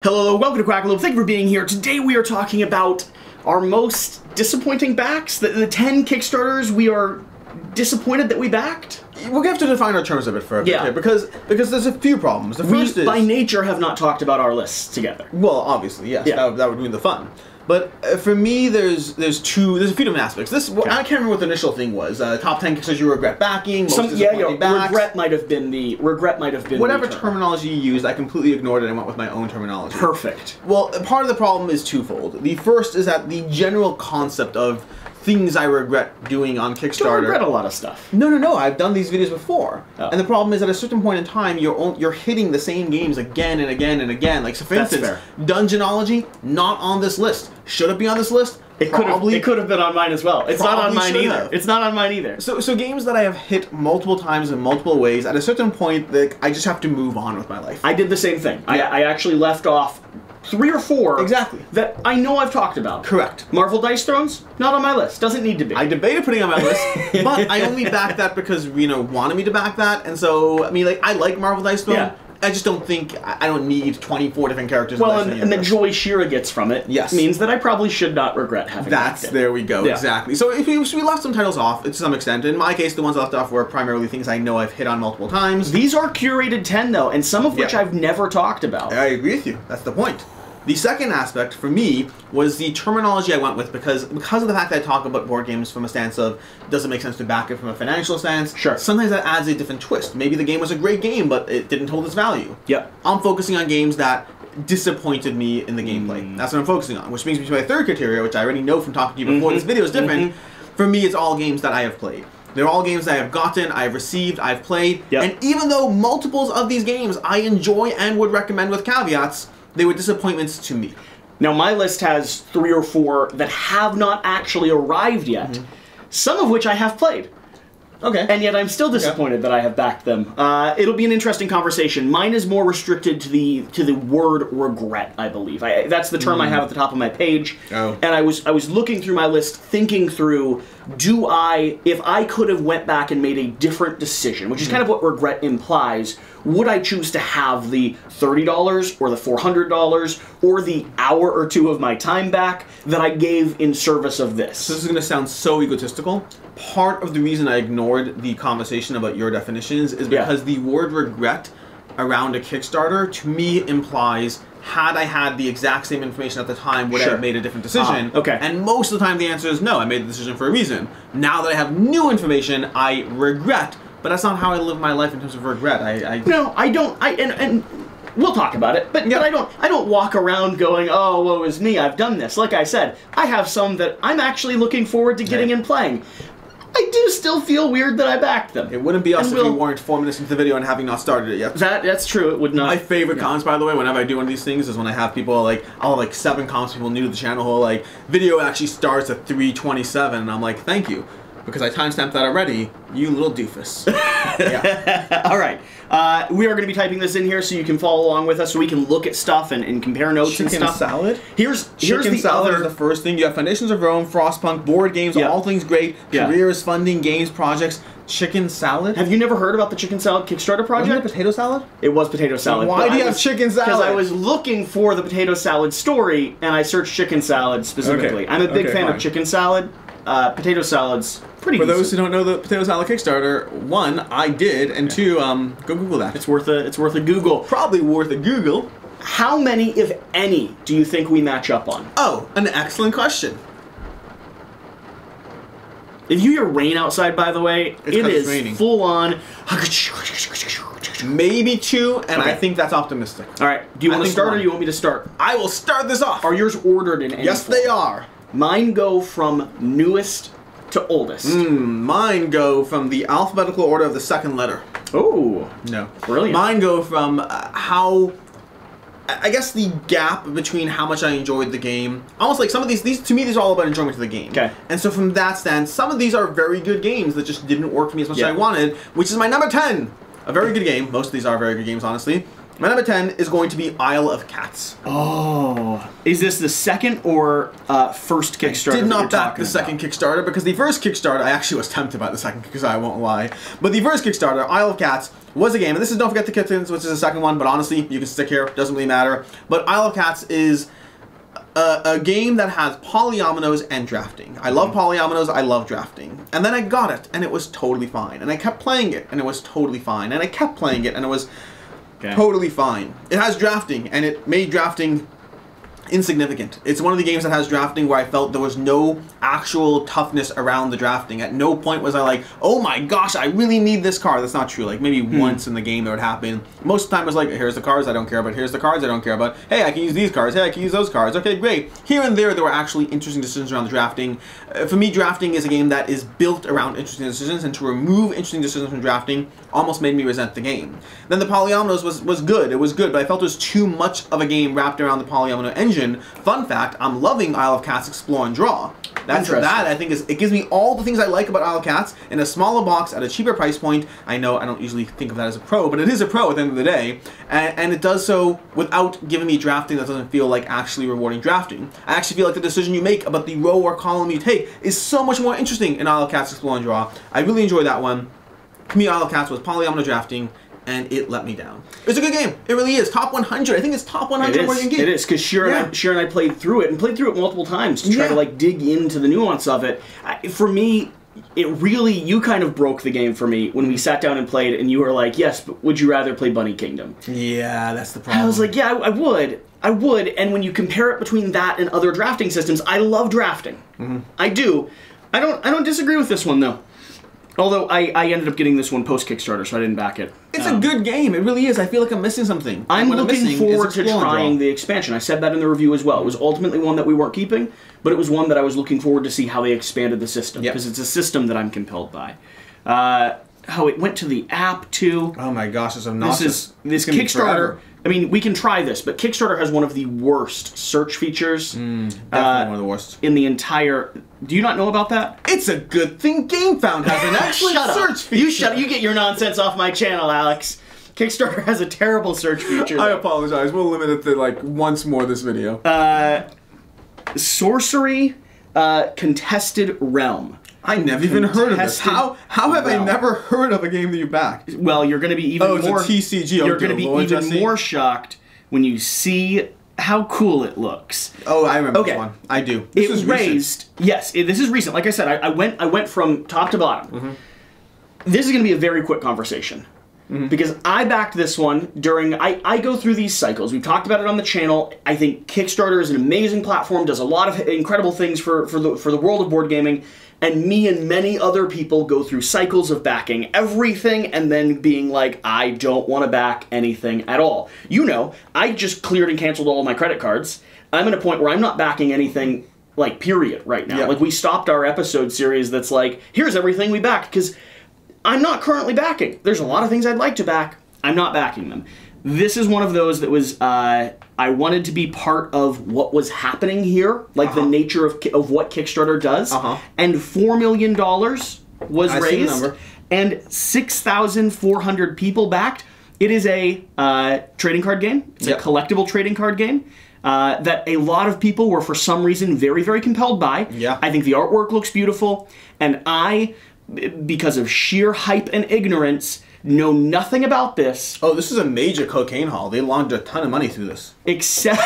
Hello, welcome to Quackalope. Thank you for being here. Today we are talking about our most disappointing backs, the 10 Kickstarters we are disappointed that we backed. We're going to have to define our terms a bit further here, because there's a few problems. The first is, by nature, have not talked about our lists together. Well, obviously, yes, Yeah. that would ruin the fun. But for me, there's a few different aspects. I can't remember what the initial thing was. Top 10 Kickstarters you regret backing. Most disappointing backs. Regret might have been whatever terminology you used. I completely ignored it and went with my own terminology. Perfect. Well, part of the problem is twofold. The first is that the general concept of things I regret doing on Kickstarter. Don't regret a lot of stuff. No. I've done these videos before, oh. And the problem is at a certain point in time, you're hitting the same games again and again and again. Like, so for instance, Dungeonology not on this list. Should it be on this list? It could have been on mine as well. It's not on mine either. It's not on mine either. So games that I have hit multiple times in multiple ways, at a certain point, I just have to move on with my life. I did the same thing. Yeah. I actually left off 3 or 4 exactly that I know I've talked about. Correct. Marvel Dice Thrones, not on my list. Doesn't need to be. I debated putting it on my list, but I only backed that because wanted me to back that, and so I mean, like, I like Marvel Dice Thrones. Yeah. I just don't think I don't need 24 different characters. Well, and the joy Shira gets from it means that I probably should not regret having backed it. There we go, yeah. Exactly. So if we left some titles off to some extent. In my case, the ones I left off were primarily things I know I've hit on multiple times. These are curated 10 though, and some of which I've never talked about. I agree with you. That's the point. The second aspect for me was the terminology I went with because of the fact that I talk about board games from a stance of does it make sense to back it from a financial stance. Sure. Sometimes that adds a different twist. Maybe the game was a great game, but it didn't hold its value. Yep. I'm focusing on games that disappointed me in the gameplay. That's what I'm focusing on, which brings me to my third criteria, which I already know from talking to you before. This video is different. For me, it's all games that I have played. They're all games that I have gotten, I have received, I've played, and even though multiples of these games I enjoy and would recommend with caveats, they were disappointments to me. Now, my list has 3 or 4 that have not actually arrived yet, some of which I have played. Okay. And yet I'm still disappointed that I have backed them. It'll be an interesting conversation. Mine is more restricted to the word regret, I believe. That's the term I have at the top of my page. Oh. And I was looking through my list, thinking through, if I could have went back and made a different decision, which is kind of what regret implies, would I choose to have the $30 or the $400 or the hour or 2 of my time back that I gave in service of this? So this is going to sound so egotistical. Part of the reason I ignored the conversation about your definitions is because the word regret around a Kickstarter, to me, implies had I had the exact same information at the time, would I have made a different decision? Okay. And most of the time the answer is no, I made the decision for a reason. Now that I have new information, I regret, but that's not how I live my life in terms of regret. No, I don't. And we'll talk about it, but I don't walk around going, oh, woe is me, I've done this. Like I said, I have some that I'm actually looking forward to getting and playing. I do still feel weird that I backed them. It wouldn't be us if we weren't 4 minutes into the video and having not started it yet. That's true, it would not. My favorite comments, by the way, whenever I do one of these things, is when I have people, like, I'll have like 7 comments, people new to the channel, who are like, video actually starts at 3:27, and I'm like, thank you. Because I timestamped that already, you little doofus. Alright, we are going to be typing this in here so you can follow along with us, so we can look at stuff and compare notes and stuff. Chicken salad? Here's Chicken the salad other... is the first thing. You have Foundations of Rome, Frostpunk, board games, all things great, careers, funding, games, projects. Chicken salad? Have you never heard about the Chicken Salad Kickstarter project? Wasn't it potato salad? It was potato salad. Why do you have chicken salad? Because I was looking for the potato salad story, and I searched chicken salad specifically. I'm a big fan of chicken salad. Potato salad's pretty decent. For those who don't know the potato salad Kickstarter, 1, I did, and 2, go Google that. It's worth a Google. Probably worth a Google. How many, if any, do you think we match up on? Oh, an excellent question. If you hear rain outside, by the way, it is raining. Full on. Maybe 2, and I think that's optimistic. All right. Do you want to start, or do you want me to start? I will start this off. Are yours ordered in any Yes, form? they are. Mine go from newest to oldest. Mine go from the alphabetical order of the second letter. Oh. No. Brilliant. Mine go from how... I guess the gap between how much I enjoyed the game. Almost like some of these to me, these are all about enjoyment of the game. Okay. And so from that stance, some of these are very good games that just didn't work for me as much as I wanted, which is my number 10. A very good game. Most of these are very good games, honestly. My number 10 is going to be Isle of Cats. Oh. Is this the second or first Kickstarter? I did not back the second Kickstarter because the first Kickstarter, I actually was tempted by the second Kickstarter, I won't lie. But the first Kickstarter, Isle of Cats, was a game, and this is Don't Forget the Kittens, which is the second one, but honestly, you can stick here, doesn't really matter. But Isle of Cats is a game that has polyominoes and drafting. I love polyominoes, I love drafting. And then I got it, and it was totally fine. And I kept playing it, and it was totally fine. And I kept playing it, and it was totally fine. It has drafting, and it made drafting insignificant. It's one of the games that has drafting where I felt there was no actual toughness around the drafting. At no point was I like, oh my gosh, I really need this card. That's not true. Like maybe once in the game that would happen. Most of the time it was like, here's the cards I don't care about, here's the cards I don't care about. Hey, I can use these cards. Hey, I can use those cards. Okay, great. Here and there were actually interesting decisions around the drafting. For me, drafting is a game that is built around interesting decisions, and to remove interesting decisions from drafting almost made me resent the game. Then the polyominoes was good. It was good, but I felt it was too much of a game wrapped around the polyomino engine. Fun fact, I'm loving Isle of Cats Explore and Draw. That I think it gives me all the things I like about Isle of Cats in a smaller box at a cheaper price point. I know I don't usually think of that as a pro, but it is a pro at the end of the day, and it does so without giving me drafting that doesn't feel like actually rewarding drafting. I actually feel like the decision you make about the row or column you take is so much more interesting in Isle of Cats Explore and Draw. I really enjoyed that one. To me, Isle of Cats was polyomino drafting, and it let me down. It's a good game. It really is. Top 100. I think it's top 100 board game. It is, because Sharon and I played through it multiple times to try to like dig into the nuance of it. For me, it really, you kind of broke the game for me when we sat down and played, and you were like, yes, but would you rather play Bunny Kingdom? Yeah, that's the problem. I was like, yeah, I would. I would, and when you compare it between that and other drafting systems, I love drafting. I do. I don't disagree with this one, though. Although I ended up getting this one post-Kickstarter, so I didn't back it. It's a good game. It really is. I feel like I'm missing something. I'm looking forward to trying the expansion. I said that in the review as well. It was ultimately one that we weren't keeping, but it was one that I was looking forward to see how they expanded the system, because it's a system that I'm compelled by. It went to the app, too. Oh my gosh, it's obnoxious. This Kickstarter... I mean, we can try this, but Kickstarter has one of the worst search features. Definitely one of the worst. In the entire... Do you not know about that? It's a good thing GameFound has an excellent search feature. You shut up. You get your nonsense off my channel, Alex. Kickstarter has a terrible search feature. I apologize. We'll limit it to, like, once more this video. Sorcery, Contested Realm. I never even heard of this. How have I never heard of a game that you backed? Well, you're going to be even more... it's a TCG. You're going to be even more shocked when you see how cool it looks. Oh, I remember this one. I do. This is raised. Yes, this is recent. Like I said, I went from top to bottom. This is going to be a very quick conversation. Because I backed this one during... I go through these cycles. We've talked about it on the channel. I think Kickstarter is an amazing platform, does a lot of incredible things for the world of board gaming. And me and many other people go through cycles of backing everything and then being like, I don't want to back anything at all. You know, I just cleared and canceled all of my credit cards. I'm at a point where I'm not backing anything, like, period, right now. Like, we stopped our episode series that's like, here's everything we backed, because I'm not currently backing. There's a lot of things I'd like to back. I'm not backing them. This is one of those that was, I wanted to be part of what was happening here, like the nature of what Kickstarter does. And $4 million was raised, and 6,400 people backed. It is a trading card game. It's a collectible trading card game that a lot of people were, for some reason, very, very compelled by. I think the artwork looks beautiful, and I, because of sheer hype and ignorance, know nothing about this. Oh, this is a major cocaine haul. They laundered a ton of money through this. Except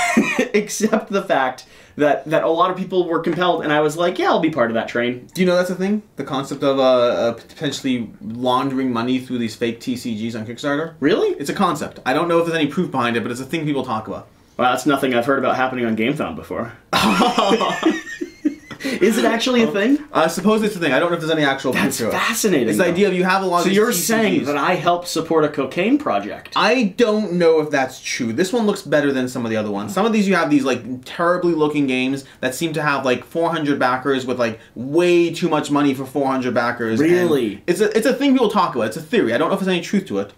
the fact that a lot of people were compelled, and I was like, yeah, I'll be part of that train. Do you know that's a thing? The concept of potentially laundering money through these fake TCGs on Kickstarter? Really? It's a concept. I don't know if there's any proof behind it, but it's a thing people talk about. Well, that's nothing I've heard about happening on GameFound before. Is it actually a thing? I suppose it's a thing. I don't know if there's any actual proof to it. That's fascinating. It's the idea of you have a lot of these So you're TCGs. saying that I help support a cocaine project? I don't know if that's true. This one looks better than some of the other ones. Some of these you have these, like, terribly looking games that seem to have, like, 400 backers with, like, way too much money for 400 backers. Really? It's a thing people talk about. It's a theory. I don't know if there's any truth to it.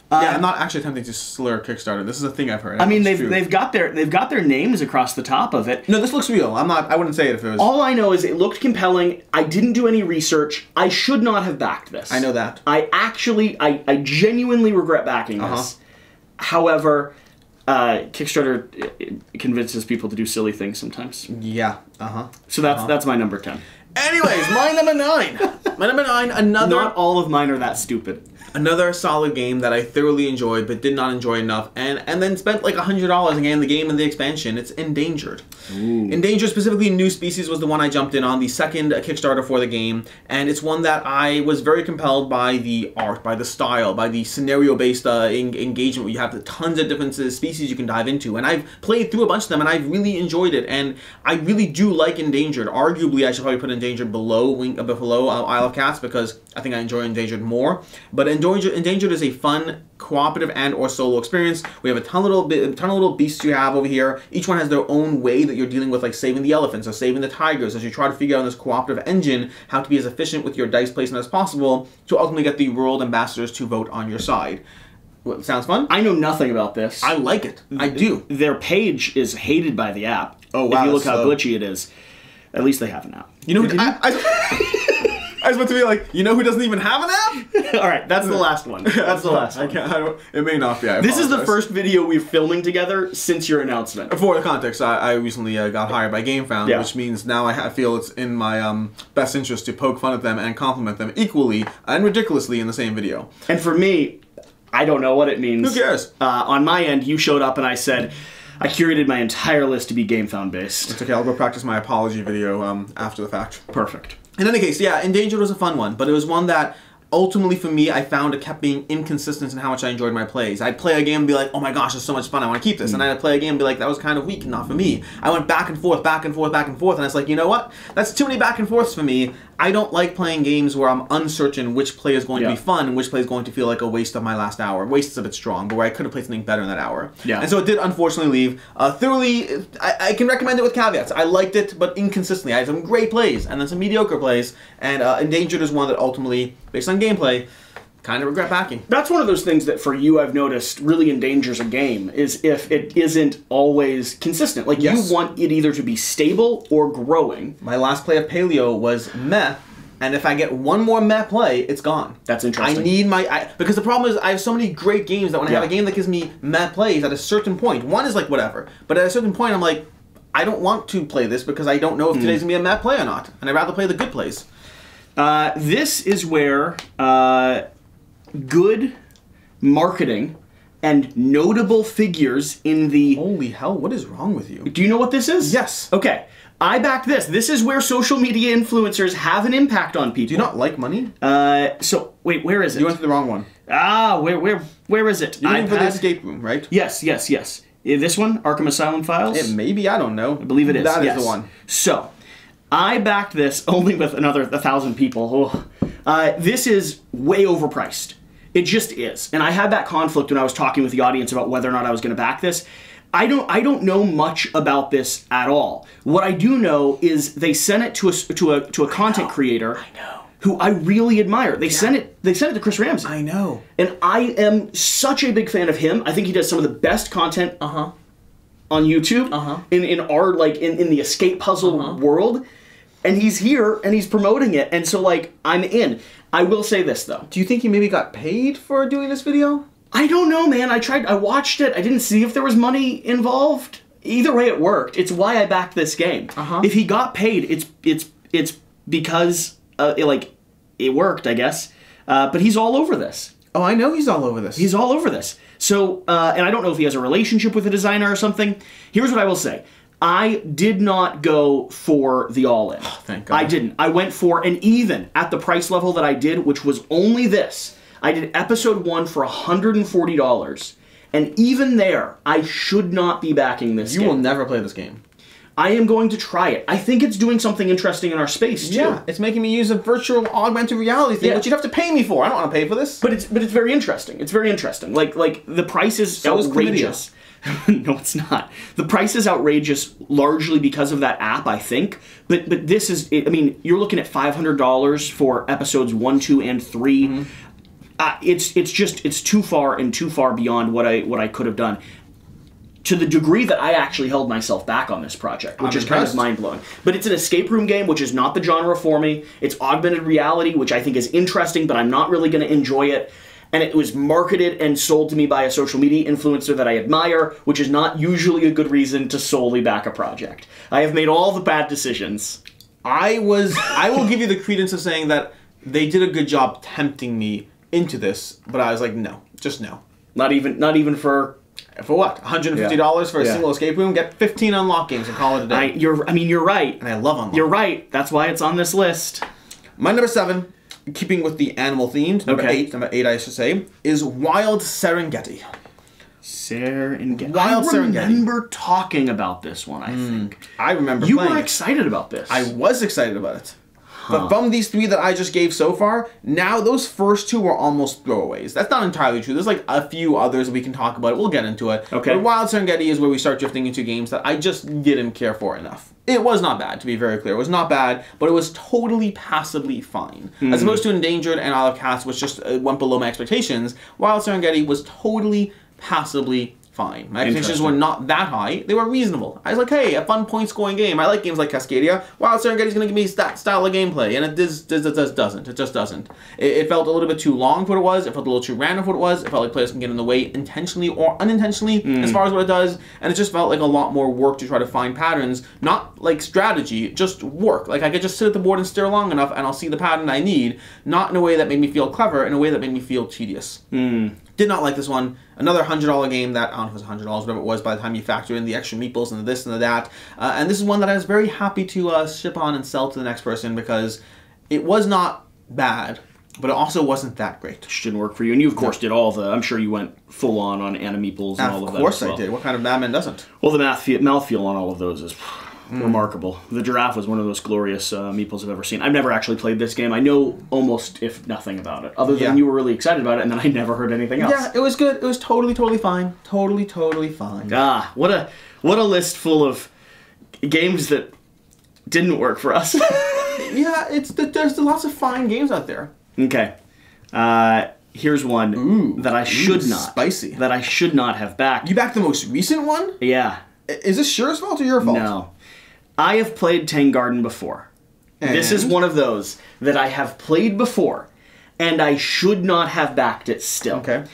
Yeah, I'm not actually attempting to slur Kickstarter. This is a thing I've heard. I mean, they've got their names across the top of it. No, this looks real. I wouldn't say it if it was. All I know is it looked compelling. I didn't do any research. I should not have backed this. I know that. I genuinely regret backing this. However, Kickstarter convinces people to do silly things sometimes. Yeah. So that's my number 10. Anyways, my number 9. My number 9, another... Not all of mine are that stupid. Another solid game that I thoroughly enjoyed, but did not enjoy enough, and then spent like $100 again the game and the expansion. It's Endangered. Ooh. Endangered, specifically New Species, was the one I jumped in on, the second Kickstarter for the game, and it's one that I was very compelled by the art, by the style, by the scenario-based engagement where you have tons of different species you can dive into, and I've played through a bunch of them, and I've really enjoyed it, and I really do like Endangered. Arguably, I should probably put Endangered below Isle of Cats, because I think I enjoy Endangered more, but Endangered is a fun cooperative and or solo experience. We have a ton of little beasts you have over here. Each one has their own way that you're dealing with, like saving the elephants or saving the tigers, as you try to figure out in this cooperative engine how to be as efficient with your dice placement as possible to ultimately get the world ambassadors to vote on your side. What, sounds fun? I know nothing about this. I like it. I do. Their page is hated by the app. Oh wow! If you look how glitchy it is. At least they have an app. You know, I was about to be like, you know who doesn't even have an app? All right, that's the last one. That's the last one. It may not be. This is the first video we're filming together since your announcement. For the context, I recently got hired by GameFound, which means now I feel it's in my best interest to poke fun at them and compliment them equally and ridiculously in the same video. And for me, I don't know what it means. Who cares? On my end, you showed up and I said, I curated my entire list to be GameFound based. It's okay, I'll go practice my apology video after the fact. Perfect. In any case, yeah, Endangered was a fun one, but it was one that ultimately for me, I found it kept being inconsistent in how much I enjoyed my plays. I'd play a game and be like, oh my gosh, it's so much fun, I want to keep this. And then I'd play a game and be like, that was kind of weak, not for me. I went back and forth, back and forth, back and forth, and I was like, you know what? That's too many back and forths for me. I don't like playing games where I'm uncertain which play is going to be fun and which play is going to feel like a waste of my last hour. Waste is a bit strong, but where I could have played something better in that hour. Yeah. And so it did unfortunately leave. Thoroughly, I can recommend it with caveats. I liked it, but inconsistently. I had some great plays and then some mediocre plays, and Endangered is one that ultimately, based on gameplay, kind of regret backing. That's one of those things that for you I've noticed really endangers a game, is if it isn't always consistent. Like, you want it either to be stable or growing. My last play of Paleo was meh, and if I get one more meh play, it's gone. That's interesting. I need my... because the problem is I have so many great games that when I have a game that gives me meh plays at a certain point, one is like whatever, but at a certain point I'm like, I don't want to play this because I don't know if today's going to be a meh play or not, and I'd rather play the good plays. This is where... good marketing and notable figures in the... Holy hell, what is wrong with you? Do you know what this is? Yes. Okay. I backed this. This is where social media influencers have an impact on people. Do you not like money? So, wait, where is it? You went to the wrong one. Ah, where is it? You're looking for the escape room, right? Yes. This one? Arkham Asylum Files? It maybe, I don't know. I believe it is. That is the one. So, I backed this only with another 1,000 people. This is way overpriced. It just is. And I had that conflict when I was talking with the audience about whether or not I was going to back this. I don't know much about this at all. What I do know is they sent it to a content creator who I really admire. They sent it to Chris Ramsey. I know. And I am such a big fan of him. I think he does some of the best content on YouTube in our in the escape puzzle world. And he's here and he's promoting it. And so I'm in. I will say this, though. Do you think he maybe got paid for doing this video? I don't know, man. I watched it. I didn't see if there was money involved. Either way, it worked. It's why I backed this game. If he got paid, it's because it worked, I guess. But he's all over this. Oh, I know he's all over this. He's all over this. So, and I don't know if he has a relationship with a designer or something. Here's what I will say. I did not go for the all-in. Oh, thank God. I didn't. I went for an even at the price level that I did, which was only this. I did episode 1 for $140. And even there, I should not be backing this game. You will never play this game. I am going to try it. I think it's doing something interesting in our space, too. Yeah, it's making me use a virtual augmented reality thing, which you'd have to pay me for. I don't want to pay for this. But it's very interesting. It's very interesting. Like the price is outrageous. No, it's not. The price is outrageous largely because of that app, I think. But this is, I mean, you're looking at $500 for episodes 1, 2, and 3. It's too far and too far beyond what I could have done. To the degree that I actually held myself back on this project, which is kind of mind-blowing. But it's an escape room game, which is not the genre for me. It's augmented reality, which I think is interesting, but I'm not really going to enjoy it. and it was marketed and sold to me by a social media influencer that I admire, which is not usually a good reason to solely back a project. I have made all the bad decisions. I will give you the credence of saying that they did a good job tempting me into this, but I was like, no, just no. Not even for what? $150 for a single escape room? Get 15 unlock games and call it a day. You're right. And I love unlock. You're right. That's why it's on this list. My number 7, keeping with the animal themed, number 8 I should say, is Wild Serengeti. Serengeti. Wild Serengeti. I remember talking about this one, I think. I remember you playing were it. excited about this. I was excited about it. But from these 3 that I just gave so far, now those first 2 were almost throwaways. That's not entirely true. There's like a few others that we can talk about. We'll get into it. Okay. But Wild Serengeti is where we start drifting into games that I just didn't care for enough. It was not bad, to be very clear. It was not bad, but it was totally passably fine. As opposed to Endangered and Isle of Cats, which just went below my expectations, Wild Serengeti was totally passably fine. My expectations were not that high. They were reasonable. I was like, hey, a fun point-scoring game. I like games like Cascadia. Wild Serengeti's going to give me that style of gameplay, and it doesn't. It just doesn't. It felt a little bit too long for what it was. It felt a little too random for what it was. It felt like players can get in the way intentionally or unintentionally as far as what it does, and it just felt like a lot more work to try to find patterns. Not like strategy, just work. Like I could just sit at the board and stare long enough, and I'll see the pattern I need, not in a way that made me feel clever, in a way that made me feel tedious. Did not like this one. Another $100 game that, I don't know if it was $100, whatever it was, by the time you factor in the extra meeples and the this and the that. And this is one that I was very happy to ship on and sell to the next person because it was not bad, but it also wasn't that great. Which didn't work for you. And you, of course, did all the... I'm sure you went full on Animeeples and all of that. Of course I did. What kind of madman doesn't? Well, the mouthfeel on all of those is... remarkable. The giraffe was one of the most glorious meeples I've ever seen. I've never actually played this game. I know almost, if nothing, about it. Other than you were really excited about it, and then I never heard anything else. Yeah, it was good. It was totally fine. Totally fine. Ah, what a list full of games that didn't work for us. Yeah, there's lots of fine games out there. Okay. Here's one that I should not. Spicy. That I should not have backed. You backed the most recent one? Yeah. Is this Shure's fault or your fault? No. I have played Tang Garden before. And? This is one of those that I have played before, and I should not have backed it still. Okay.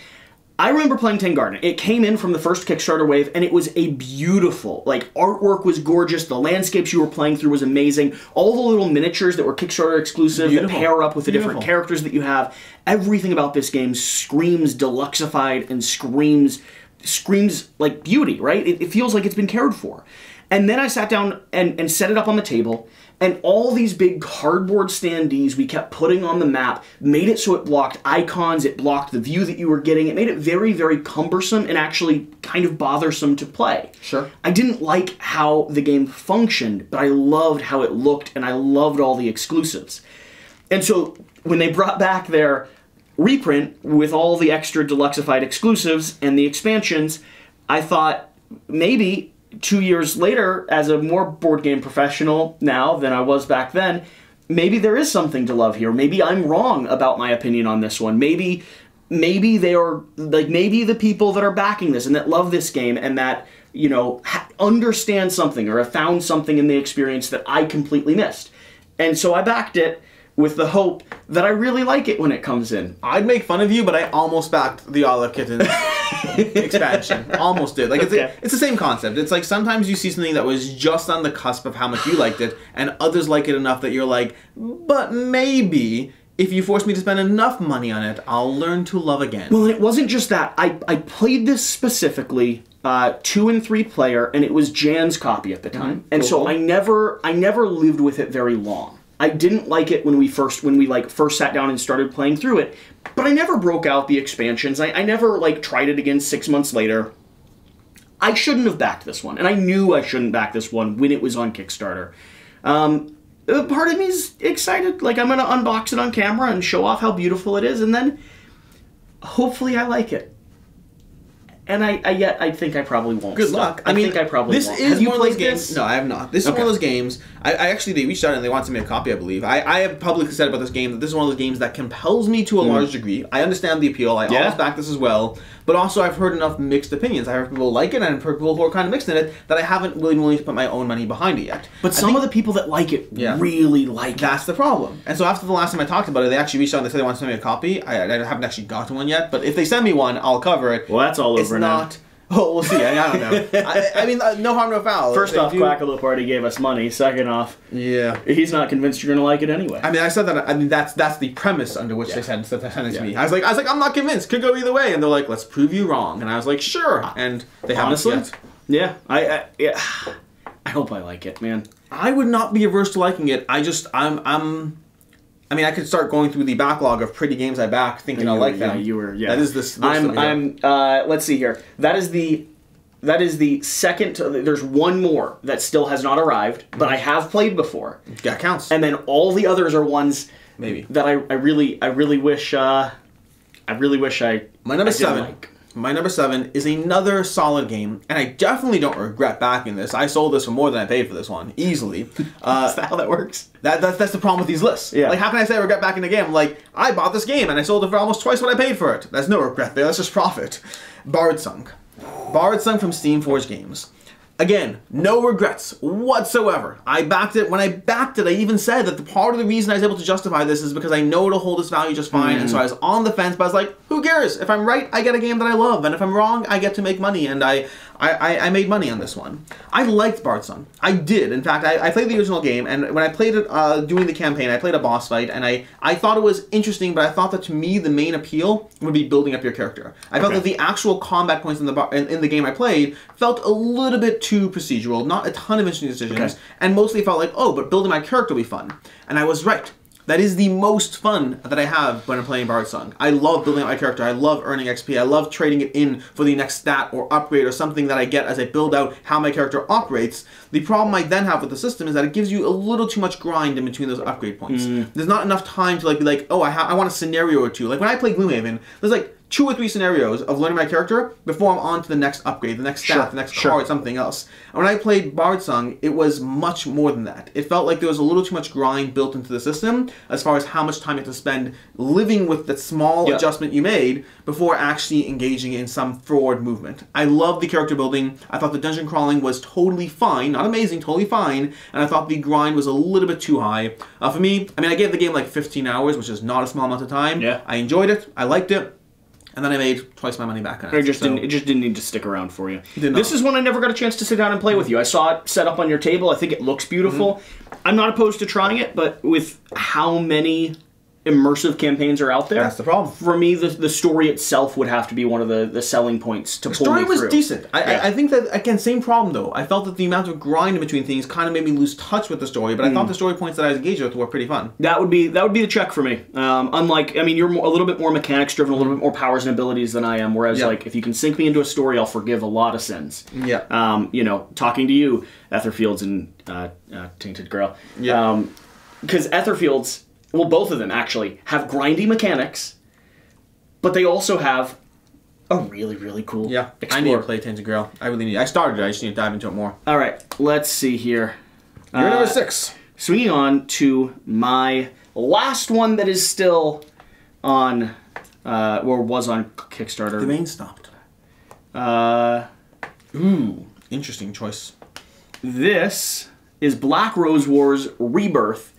I remember playing Tang Garden. It came in from the first Kickstarter wave, and it was a beautiful, artwork was gorgeous, the landscapes you were playing through was amazing, all the little miniatures that were Kickstarter exclusive that pair up with the different characters that you have. Everything about this game screams deluxeified and screams like beauty, right? It feels like it's been cared for. And then I sat down and set it up on the table, and all these big cardboard standees we kept putting on the map made it so it blocked icons, it blocked the view that you were getting, it made it very, very cumbersome and actually kind of bothersome to play. Sure. I didn't like how the game functioned, but I loved how it looked, and I loved all the exclusives. And so when they brought back their reprint with all the extra deluxeified exclusives and the expansions, I thought maybe 2 years later, as a more board game professional now than I was back then, maybe there is something to love here. Maybe I'm wrong about my opinion on this one. Maybe they are, maybe the people that are backing this and that love this game and that, understand something or have found something in the experience that I completely missed. And so I backed it with the hope that I really like it when it comes in. I'd make fun of you, but I almost backed the Olive Kittens expansion. Almost did. It's the same concept. It's like sometimes you see something that was just on the cusp of how much you liked it, and others like it enough that you're like, but maybe if you force me to spend enough money on it, I'll learn to love again. Well, it wasn't just that. I played this specifically 2 and 3 player, and it was Jan's copy at the time. And so I never lived with it very long. I didn't like it when we first sat down and started playing through it, but I never broke out the expansions. I never tried it again 6 months later. I shouldn't have backed this one, and I knew I shouldn't back this one when it was on Kickstarter. Part of me is excited. I'm going to unbox it on camera and show off how beautiful it is, and then hopefully I like it. And I think I probably won't. Good luck. I think I probably won't. This is one of those games. This? No, I have not. This is one of those games. I actually, they reached out and they wanted to make a copy, I believe. I have publicly said about this game that this is one of those games that compels me to a large degree. I understand the appeal. I almost back this as well. but also I've heard enough mixed opinions. I heard people like it, and I've heard people who are kind of mixed in it, that I haven't really been willing to put my own money behind it yet. But some of the people that like it really like it. That's the problem. And so after the last time I talked about it, they actually reached out and they said they want to send me a copy. I haven't actually gotten one yet, but if they send me one, I'll cover it. Well, that's all over now. Oh, we'll see. I don't know. I mean, no harm, no foul. First off, Quackalope already gave us money. Second off, he's not convinced you're going to like it anyway. I mean, I said that. I mean, that's the premise under which they sent it to me. I was like, I'm not convinced. Could go either way. And they're like, let's prove you wrong. And I was like, sure. And they honestly, haven't yet. Yeah. I hope I like it, man. I would not be averse to liking it. I mean, I could start going through the backlog of pretty games I back, thinking I like them. That is this. Let's see here. That is the second. There's one more that still has not arrived, but I have played before. Yeah, counts. And then all the others are ones that I really wish I. My number 7. My number 7 is another solid game, and I definitely don't regret backing this. I sold this for more than I paid for this one, easily. Is that how that works? That's the problem with these lists. Yeah. Like, how can I say I regret backing a game? Like, I bought this game, and I sold it for almost twice what I paid for it. There's no regret there. That's just profit. Bardsung. Bardsung from Steamforged Games. Again, no regrets whatsoever. I backed it. When I backed it, I even said that the part of the reason I was able to justify this is because I know it'll hold its value just fine, and so I was on the fence, but I was like, who cares? If I'm right, I get a game that I love, and if I'm wrong, I get to make money, and I made money on this one. I liked Bardsung. I did. In fact, I played the original game, and when I played it doing the campaign, I played a boss fight, and I thought it was interesting, but I thought that to me, the main appeal would be building up your character. I felt that the actual combat points in the game I played felt a little bit too procedural, not a ton of interesting decisions, and mostly felt like, oh, but building my character will be fun. And I was right. That is the most fun that I have when I'm playing Bardsung. I love building out my character. I love earning XP. I love trading it in for the next stat or upgrade or something that I get as I build out how my character operates. The problem I then have with the system is that it gives you a little too much grind in between those upgrade points. There's not enough time to be like, oh, I want a scenario or two. Like when I play Gloomhaven, there's like 2 or 3 scenarios of learning my character before I'm on to the next upgrade, the next stat, the next card, something else. And when I played Bardsung, it was much more than that. It felt like there was a little too much grind built into the system as far as how much time you have to spend living with that small adjustment you made before actually engaging in some forward movement. I loved the character building. I thought the dungeon crawling was totally fine, not amazing, totally fine, and I thought the grind was a little bit too high. For me, I mean, I gave the game like 15 hours, which is not a small amount of time. Yeah. I enjoyed it. I liked it. And then I made twice my money back on it. It just didn't need to stick around for you. This is one I never got a chance to sit down and play with you. I saw it set up on your table. I think it looks beautiful. I'm not opposed to trying it, but with how many immersive campaigns are out there. That's the problem. For me, the story itself would have to be one of the selling points to pull me through. The story was decent. I think that, again, same problem though. I felt that the amount of grind in between things kind of made me lose touch with the story, but I thought the story points that I was engaged with were pretty fun. That would be the check for me. Unlike, I mean, you're a little bit more mechanics driven, a little bit more powers and abilities than I am, whereas like if you can sink me into a story, I'll forgive a lot of sins. Yeah. You know, talking to you, Etherfields and Tainted Grail. Yeah. Because Etherfields, well, both of them actually have grindy mechanics, but they also have a really, really cool explore. I need to play Tainted Grail. I really need. I started it. I just need to dive into it more. All right, let's see here. You're number 6. Swinging on to my last one that is still on, or was on Kickstarter. The main stopped. Ooh, interesting choice. This is Black Rose Wars Rebirth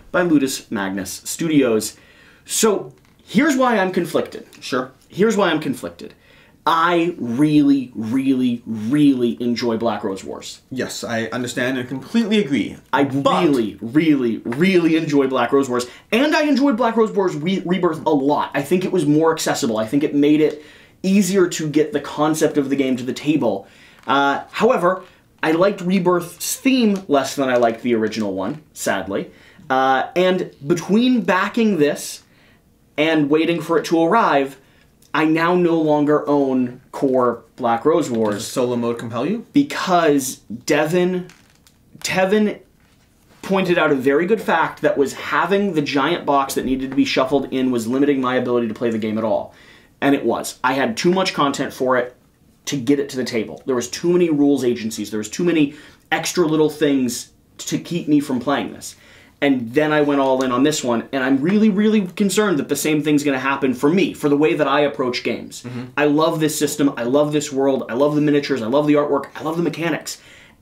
by Ludus Magnus Studios. So here's why I'm conflicted. Sure. Here's why I'm conflicted. I really, really, really enjoy Black Rose Wars. Yes, I understand and completely agree. I really, really, really enjoy Black Rose Wars. And I enjoyed Black Rose Wars Rebirth a lot. I think it was more accessible. I think it made it easier to get the concept of the game to the table. However, I liked Rebirth's theme less than I liked the original one, sadly. And between backing this and waiting for it to arrive, I now no longer own core Black Rose Wars. Does solo mode compel you? Because Tevin pointed out a very good fact that was having the giant box that needed to be shuffled in was limiting my ability to play the game at all. And it was. I had too much content for it to get it to the table. There was too many rules agencies. There was too many extra little things to keep me from playing this. And then I went all in on this one, and I'm really, really concerned that the same thing's going to happen for me, for the way that I approach games. I love this system, I love this world, I love the miniatures, I love the artwork, I love the mechanics.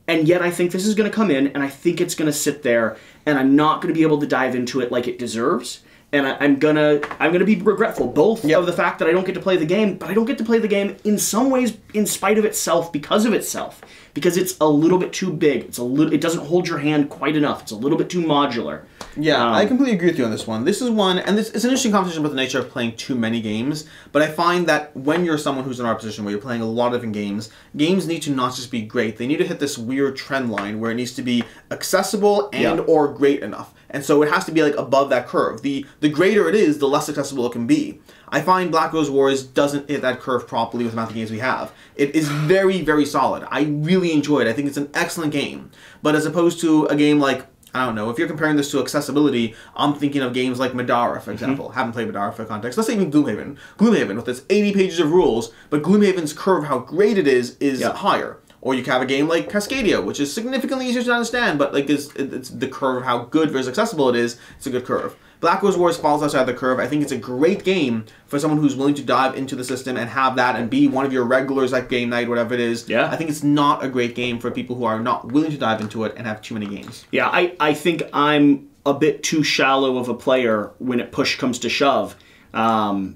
And yet I think this is going to come in, and I think it's going to sit there, and I'm not going to be able to dive into it like it deserves. And I'm gonna be regretful, both of the fact that I don't get to play the game, but I don't get to play the game in some ways in spite of itself, because it's a little bit too big. It doesn't hold your hand quite enough. It's a little bit too modular. Yeah, I completely agree with you on this one. This is one, and it's an interesting conversation about the nature of playing too many games, but I find that when you're someone who's in our position where you're playing a lot of different games, games need to not just be great, they need to hit this weird trend line where it needs to be accessible and or great enough. And so it has to be like above that curve. The greater it is, the less accessible it can be. I find Black Rose Wars doesn't hit that curve properly with the amount of games we have. It is very, very solid. I really enjoy it. I think it's an excellent game. But as opposed to a game like, I don't know, if you're comparing this to accessibility, I'm thinking of games like Madara, for example. Haven't played Madara for context. Let's say even Gloomhaven. Gloomhaven with its 80 pages of rules, but Gloomhaven's curve, how great it is higher. Or you can have a game like Cascadia, which is significantly easier to understand, but like it's the curve of how good versus accessible it is. It's a good curve. Black Rose Wars falls outside the curve. I think it's a great game for someone who's willing to dive into the system and have that and be one of your regulars like game night, whatever it is. Yeah. I think it's not a great game for people who are not willing to dive into it and have too many games. Yeah, I think I'm a bit too shallow of a player when it push comes to shove to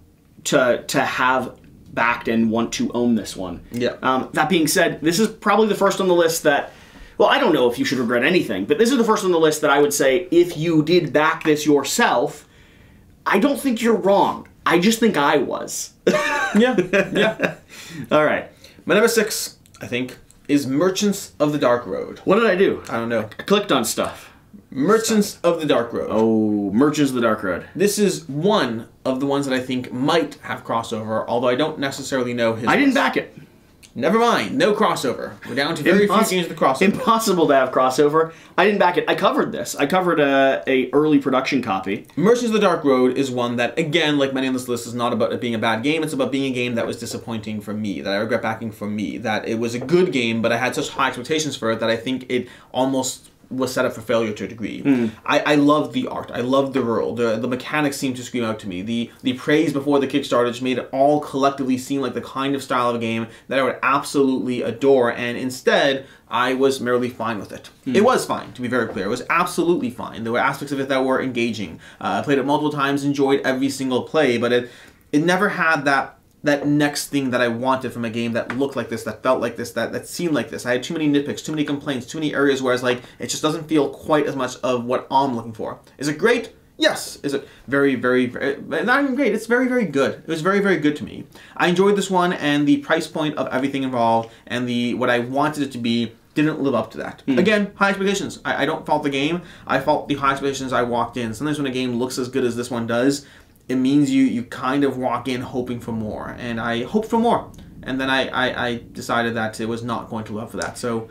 have backed and want to own this one. Yeah. That being said, this is probably the first on the list that, well, I don't know if you should regret anything, but this is the first on the list that I would say, if you did back this yourself, I don't think you're wrong. I just think I was. Yeah. All right. My number 6, I think, is Merchants of the Dark Road. What did I do? I don't know. I clicked on stuff. Merchants of the Dark Road. Oh, Merchants of the Dark Road. This is one of the ones that I think might have crossover, although I don't necessarily know his. I didn't back it. Never mind, no crossover. We're down to very few games with crossover. Impossible to have crossover. I didn't back it. I covered this. I covered a early production copy. Merchants of the Dark Road is one that, again, like many on this list, is not about it being a bad game. It's about being a game that was disappointing for me, that I regret backing for me, that it was a good game, but I had such high expectations for it that I think it almost was set up for failure to a degree. I loved the art. I loved the world. The mechanics seemed to scream out to me. The praise before the Kickstarter just made it all collectively seem like the kind of style of a game that I would absolutely adore, and instead, I was merely fine with it. It was fine, to be very clear. It was absolutely fine. There were aspects of it that were engaging. I played it multiple times, enjoyed every single play, but it never had that next thing that I wanted from a game that looked like this, that felt like this, that seemed like this. I had too many nitpicks, too many complaints, too many areas where I was like, it just doesn't feel quite as much of what I'm looking for. Is it great? Yes. Is it very, very, not even great, it's very, very good. It was very, very good to me. I enjoyed this one, and the price point of everything involved and what I wanted it to be didn't live up to that. Again, high expectations. I don't fault the game. I fault the high expectations I walked in. Sometimes when a game looks as good as this one does, it means you kind of walk in hoping for more, and I hoped for more, and then I decided that it was not going to live up for that. So,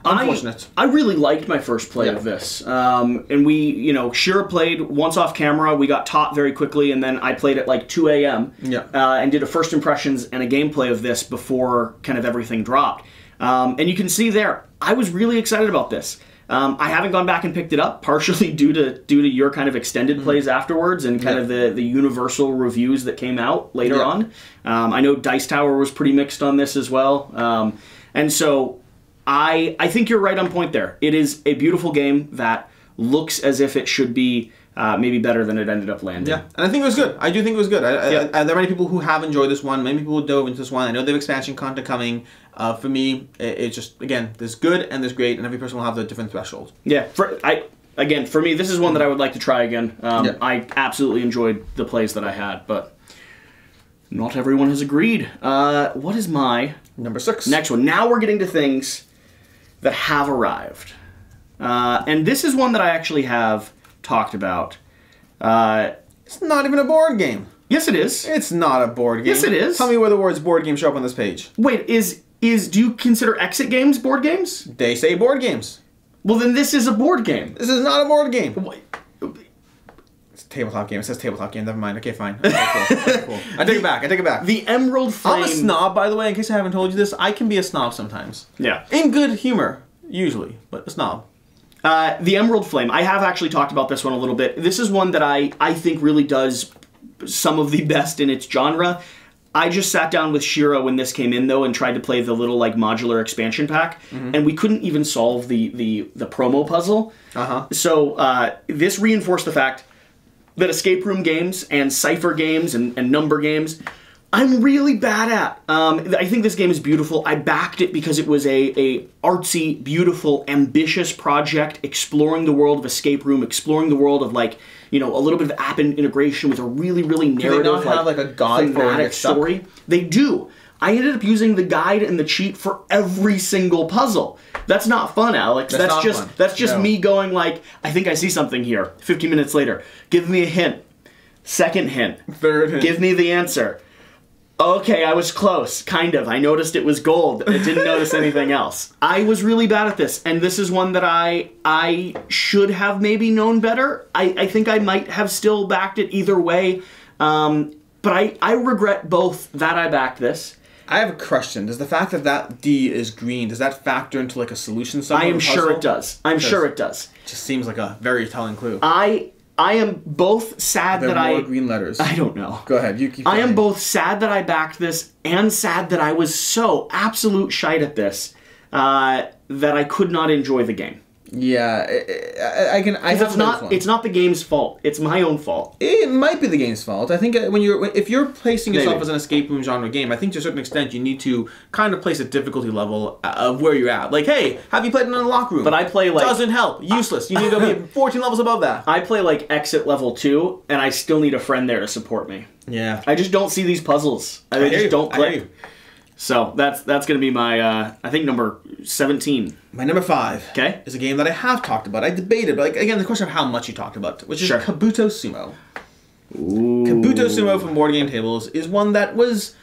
unfortunate. I really liked my first play of this, and we, Shira played once off camera. We got taught very quickly, and then I played at like 2 a.m. And did a first impressions and a gameplay of this before kind of everything dropped. And you can see there, I was really excited about this. I haven't gone back and picked it up, partially due to your kind of extended plays afterwards and kind of the universal reviews that came out later on. I know Dice Tower was pretty mixed on this as well. And so I think you're right on point there. It is a beautiful game that looks as if it should be maybe better than it ended up landing. Yeah, and I think it was good. I do think it was good. There are many people who have enjoyed this one. Many people who dove into this one. I know they have expansion content coming. For me, it's just, again, there's good and there's great, and every person will have a different threshold. Yeah, for me, this is one that I would like to try again. I absolutely enjoyed the plays that I had, but not everyone has agreed. What is my number 6? Next one. Now we're getting to things that have arrived. And this is one that I actually have talked about. It's not even a board game. Yes, it is. It's not a board game. Yes, it is. Tell me where the words board game show up on this page. Wait, do you consider exit games board games? They say board games. Well, then this is a board game. This is not a board game. What? It's a tabletop game. It says tabletop game. Never mind. Okay, fine. Okay, cool. Okay, cool. I take it back. The Emerald Flame. I'm a snob, by the way, in case I haven't told you this. I can be a snob sometimes. Yeah. In good humor, usually, but a snob. The Emerald Flame. I have actually talked about this one a little bit. This is one that I think really does some of the best in its genre. I just sat down with Shira when this came in, though, and tried to play the little, like, modular expansion pack, and we couldn't even solve the promo puzzle. So this reinforced the fact that escape room games and cipher games and number games, I'm really bad at. I think this game is beautiful. I backed it because it was a artsy, beautiful, ambitious project exploring the world of escape room, exploring the world of, like, you know, a little bit of app integration with a really, really narrative, do they not have, like, a guide for story. They do. I ended up using the guide and the cheat for every single puzzle. That's not fun, Alex. That's just me going like, I think I see something here. 15 minutes later, give me a hint. Second hint. Third hint. Give me the answer. Okay, I was close, kind of. I noticed it was gold. I didn't notice anything else. I was really bad at this, and this is one that I should have maybe known better. I think I might have still backed it either way, but I regret both that I backed this. I have a question. Does the fact that that D is green, does that factor into like a solution somewhere? I am sure it does. I'm sure it does. Just seems like a very telling clue. I am both sad that more green letters. I don't know. Go ahead. You keep. I am both sad that I backed this and sad that I was so absolute shite at this that I could not enjoy the game. Yeah, I can. It's not the game's fault. It's my own fault. It might be the game's fault. I think if you're placing yourself as an escape room genre game, I think to a certain extent you need to kind of place a difficulty level of where you're at. Like, hey, have you played in a lock room? But I play like doesn't help. Useless. You need to be 14 levels above that. I play like exit level 2, and I still need a friend there to support me. Yeah. I just don't see these puzzles. They just don't click. So that's going to be my I think number 17. My number 5 okay, is a game that I have talked about. I debated, but like, again, the question of how much you talked about, which is Kabuto Sumo. Ooh. Kabuto Sumo from Board Game Tables is one that was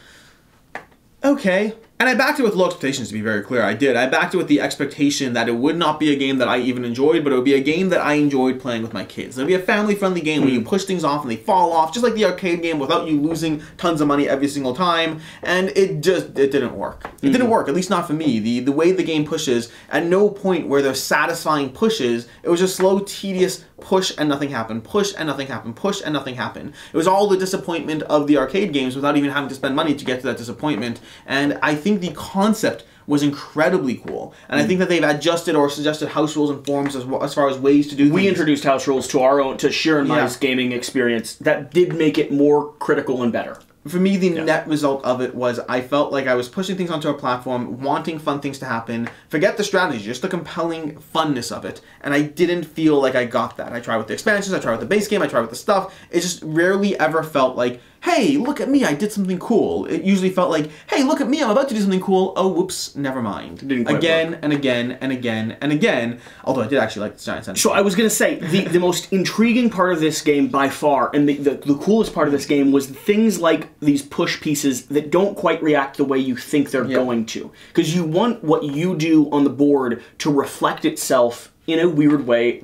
okay. And I backed it with low expectations, to be very clear. I did. I backed it with the expectation that it would not be a game that I even enjoyed, but it would be a game that I enjoyed playing with my kids. It would be a family-friendly game where you push things off and they fall off, just like the arcade game, without you losing tons of money every single time. And it didn't work. It didn't work, at least not for me. The way the game pushes, at no point were there satisfying pushes. It was just slow, tedious push and nothing happened, push and nothing happened, push and nothing happened. It was all the disappointment of the arcade games without even having to spend money to get to that disappointment. And I think the concept was incredibly cool. And I think that they've adjusted or suggested house rules and forms as far as ways to do things. We introduced house rules to Shira and my gaming experience that did make it more critical and better. For me, the net result of it was I felt like I was pushing things onto a platform, wanting fun things to happen. Forget the strategy, just the compelling funness of it. And I didn't feel like I got that. I tried with the expansions, I tried with the base game, I tried with the stuff. It just rarely ever felt like, hey, look at me, I did something cool. It usually felt like, hey, look at me, I'm about to do something cool. Oh, whoops, never mind. Again and again and again and again. Although I did actually like the Giant Center. So I was going to say, the most intriguing part of this game by far, and the coolest part of this game, was things like these push pieces that don't quite react the way you think they're going to. Because you want what you do on the board to reflect itself in a weird way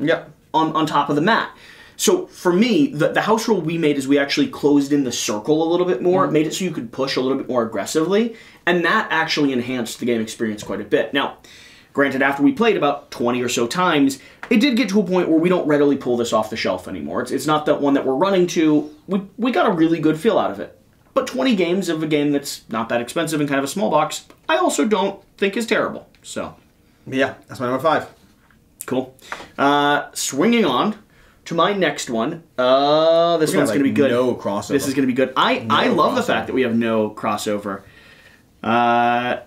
on top of the mat. So for me, the house rule we made is we actually closed in the circle a little bit more, made it so you could push a little bit more aggressively, and that actually enhanced the game experience quite a bit. Now, granted, after we played about 20 or so times, it did get to a point where we don't readily pull this off the shelf anymore. It's not that one that we're running to. We got a really good feel out of it. But 20 games of a game that's not that expensive and kind of a small box, I also don't think is terrible. So, yeah, that's my number 5. Cool. Swinging on to my next one. This one's going to be good. No crossover. This is going to be good. I love the fact that we have no crossover. Oh,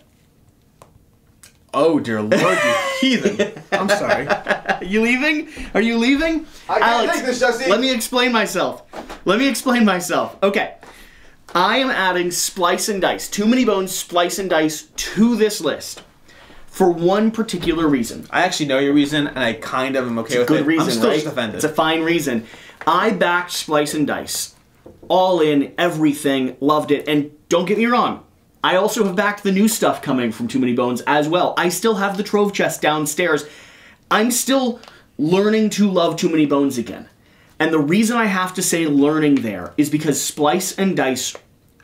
dear Lord, you heathen. I'm sorry. Are you leaving? Are you leaving? I can't take this, Jesse. Let me explain myself. Okay. I am adding Splice and Dice. Too Many Bones, Splice and Dice to this list for one particular reason. I actually know your reason, and I kind of am okay with it. Good reason, I'm still right? just offended. It's a fine reason. I backed Splice and Dice. All in, everything, loved it. And don't get me wrong, I also have backed the new stuff coming from Too Many Bones as well. I still have the Trove Chest downstairs. I'm still learning to love Too Many Bones again. And the reason I have to say learning there is because Splice and Dice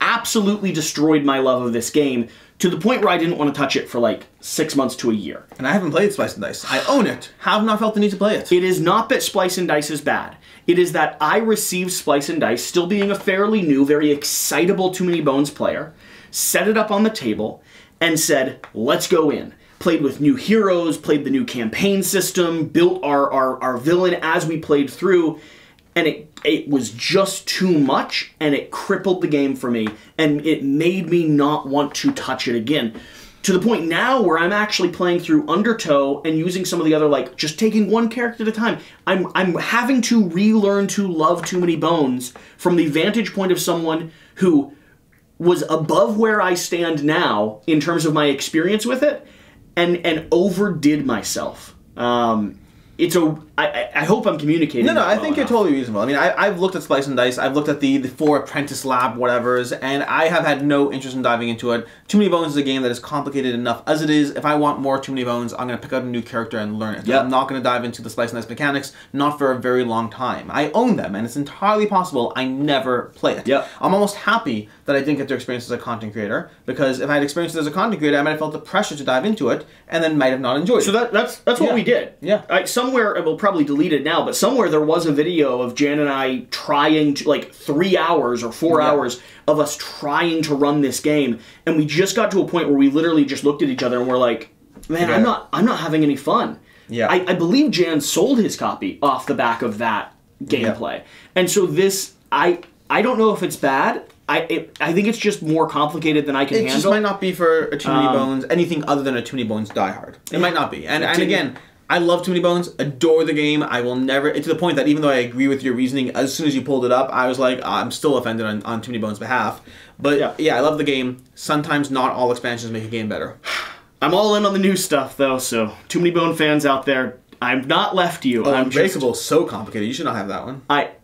absolutely destroyed my love of this game to the point where I didn't want to touch it for like 6 months to a year. And I haven't played Splice and Dice. I own it. Have not felt the need to play it. It is not that Splice and Dice is bad. It is that I received Splice and Dice, still being a fairly new, very excitable Too Many Bones player, set it up on the table, and said, let's go in. Played with new heroes, played the new campaign system, built our villain as we played through, and it was just too much, and it crippled the game for me, and it made me not want to touch it again. To the point now where I'm actually playing through Undertow and using some of the other, like, just taking one character at a time. I'm having to relearn to love Too Many Bones from the vantage point of someone who was above where I stand now in terms of my experience with it, and overdid myself. I hope I'm communicating. No, I think enough. you're totally reasonable. I mean, I've looked at Splice and Dice. I've looked at the 4 Apprentice Lab whatevers, and I have had no interest in diving into it. Too Many Bones is a game that is complicated enough as it is. If I want more Too Many Bones, I'm going to pick out a new character and learn it. Yep. I'm not going to dive into the Splice and Dice mechanics, not for a very long time. I own them, and it's entirely possible I never play it. Yep. I'm almost happy that I didn't get to experience as a content creator, because if I had experienced it as a content creator, I might have felt the pressure to dive into it, and then might have not enjoyed it. So that's what we did. Yeah. Somewhere, and we'll probably delete it now, but somewhere there was a video of Jan and I trying to, like, 3 hours or 4 hours of us trying to run this game, and we just got to a point where we literally just looked at each other and we're like, man, I'm not having any fun. Yeah. I believe Jan sold his copy off the back of that gameplay. And so this, I don't know if it's bad. I think it's just more complicated than I can handle. It just might not be for a Too Many Bones, anything other than a Too Many Bones diehard. It might not be. And again, I love Too Many Bones, adore the game. I will never, to the point that even though I agree with your reasoning, as soon as you pulled it up, I was like, I'm still offended on Too Many Bones' behalf. But yeah, I love the game. Sometimes not all expansions make a game better. I'm all in on the new stuff, though, so Too Many Bone fans out there, I've not left you. Oh, Unbreakable, so complicated. You should not have that one.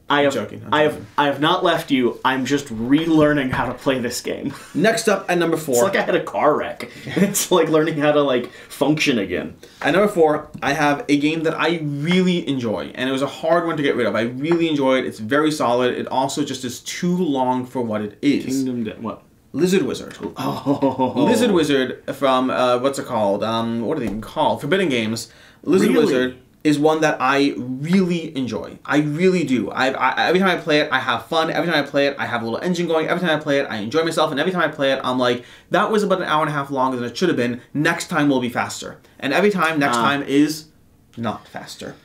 I'm joking. I have not left you. I'm just relearning how to play this game. Next up at number 4. It's like I had a car wreck. It's like learning how to, like, function again. At number 4, I have a game that I really enjoy, and it was a hard one to get rid of. I really enjoy it. It's very solid. It also just is too long for what it is. What? Lizard Wizard. Oh. Lizard Wizard from, what's it called? What are they even called? Forbidden Games. Lizard Wizard is one that I really enjoy. I really do. Every time I play it, I have fun. Every time I play it, I have a little engine going. Every time I play it, I enjoy myself. And every time I play it, I'm like, that was about an hour and a half longer than it should have been. Next time will be faster. And every time, next time is not faster.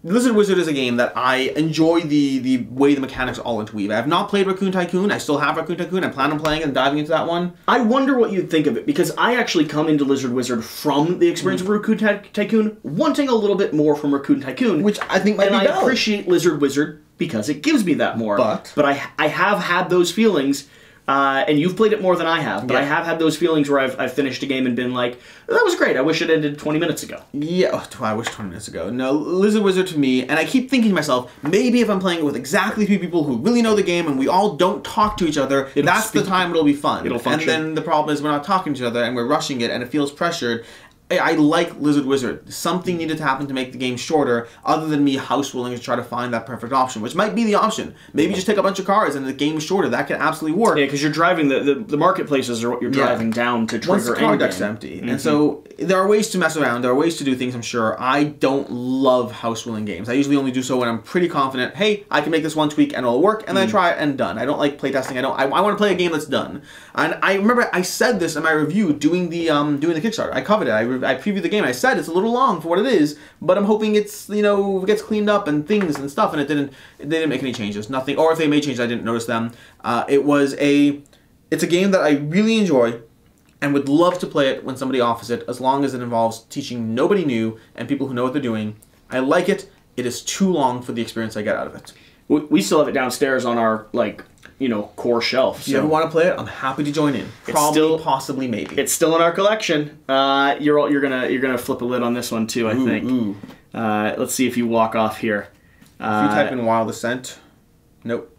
Lizard Wizard is a game that I enjoy the way the mechanics all interweave. I have not played Raccoon Tycoon. I still have Raccoon Tycoon. I plan on playing and diving into that one. I wonder what you'd think of it, because I actually come into Lizard Wizard from the experience of Raccoon Tycoon, wanting a little bit more from Raccoon Tycoon. Which I think might be valid. And I appreciate Lizard Wizard because it gives me that more. But I have had those feelings. And you've played it more than I have, but I have had those feelings where I've finished a game and been like, that was great, I wish it ended 20 minutes ago. Yeah, I wish 20 minutes ago. No, Lizard Wizard to me, and I keep thinking to myself, maybe if I'm playing it with exactly 3 people who really know the game and we all don't talk to each other, that's the time it'll be fun. It'll function. And then the problem is we're not talking to each other and we're rushing it and it feels pressured. I like Lizard Wizard. Something needed to happen to make the game shorter, other than me house ruling to try to find that perfect option, which might be the option. Maybe just take a bunch of cars and the game is shorter. That can absolutely work. Yeah, because you're driving, the marketplaces are what you're driving down to trigger once the card deck's empty. And so there are ways to mess around. There are ways to do things, I'm sure. I don't love house ruling games. I usually only do so when I'm pretty confident, hey, I can make this one tweak and it'll work, and then I try it and done. I don't like playtesting. I want to play a game that's done. And I remember I said this in my review doing the Kickstarter. I covered it. I previewed the game. I said it's a little long for what it is, but I'm hoping it's, it gets cleaned up and things and stuff, and they didn't make any changes. Nothing. Or if they made changes, I didn't notice them. It's a game that I really enjoy and would love to play it when somebody offers it, as long as it involves teaching nobody new and people who know what they're doing. I like it. It is too long for the experience I get out of it. We still have it downstairs on our, core shelf. If you ever want to play it, I'm happy to join in. Probably, possibly, maybe. It's still in our collection. You're gonna flip a lid on this one too, I think. Let's see if you walk off here. If you type in Wild Ascent, nope.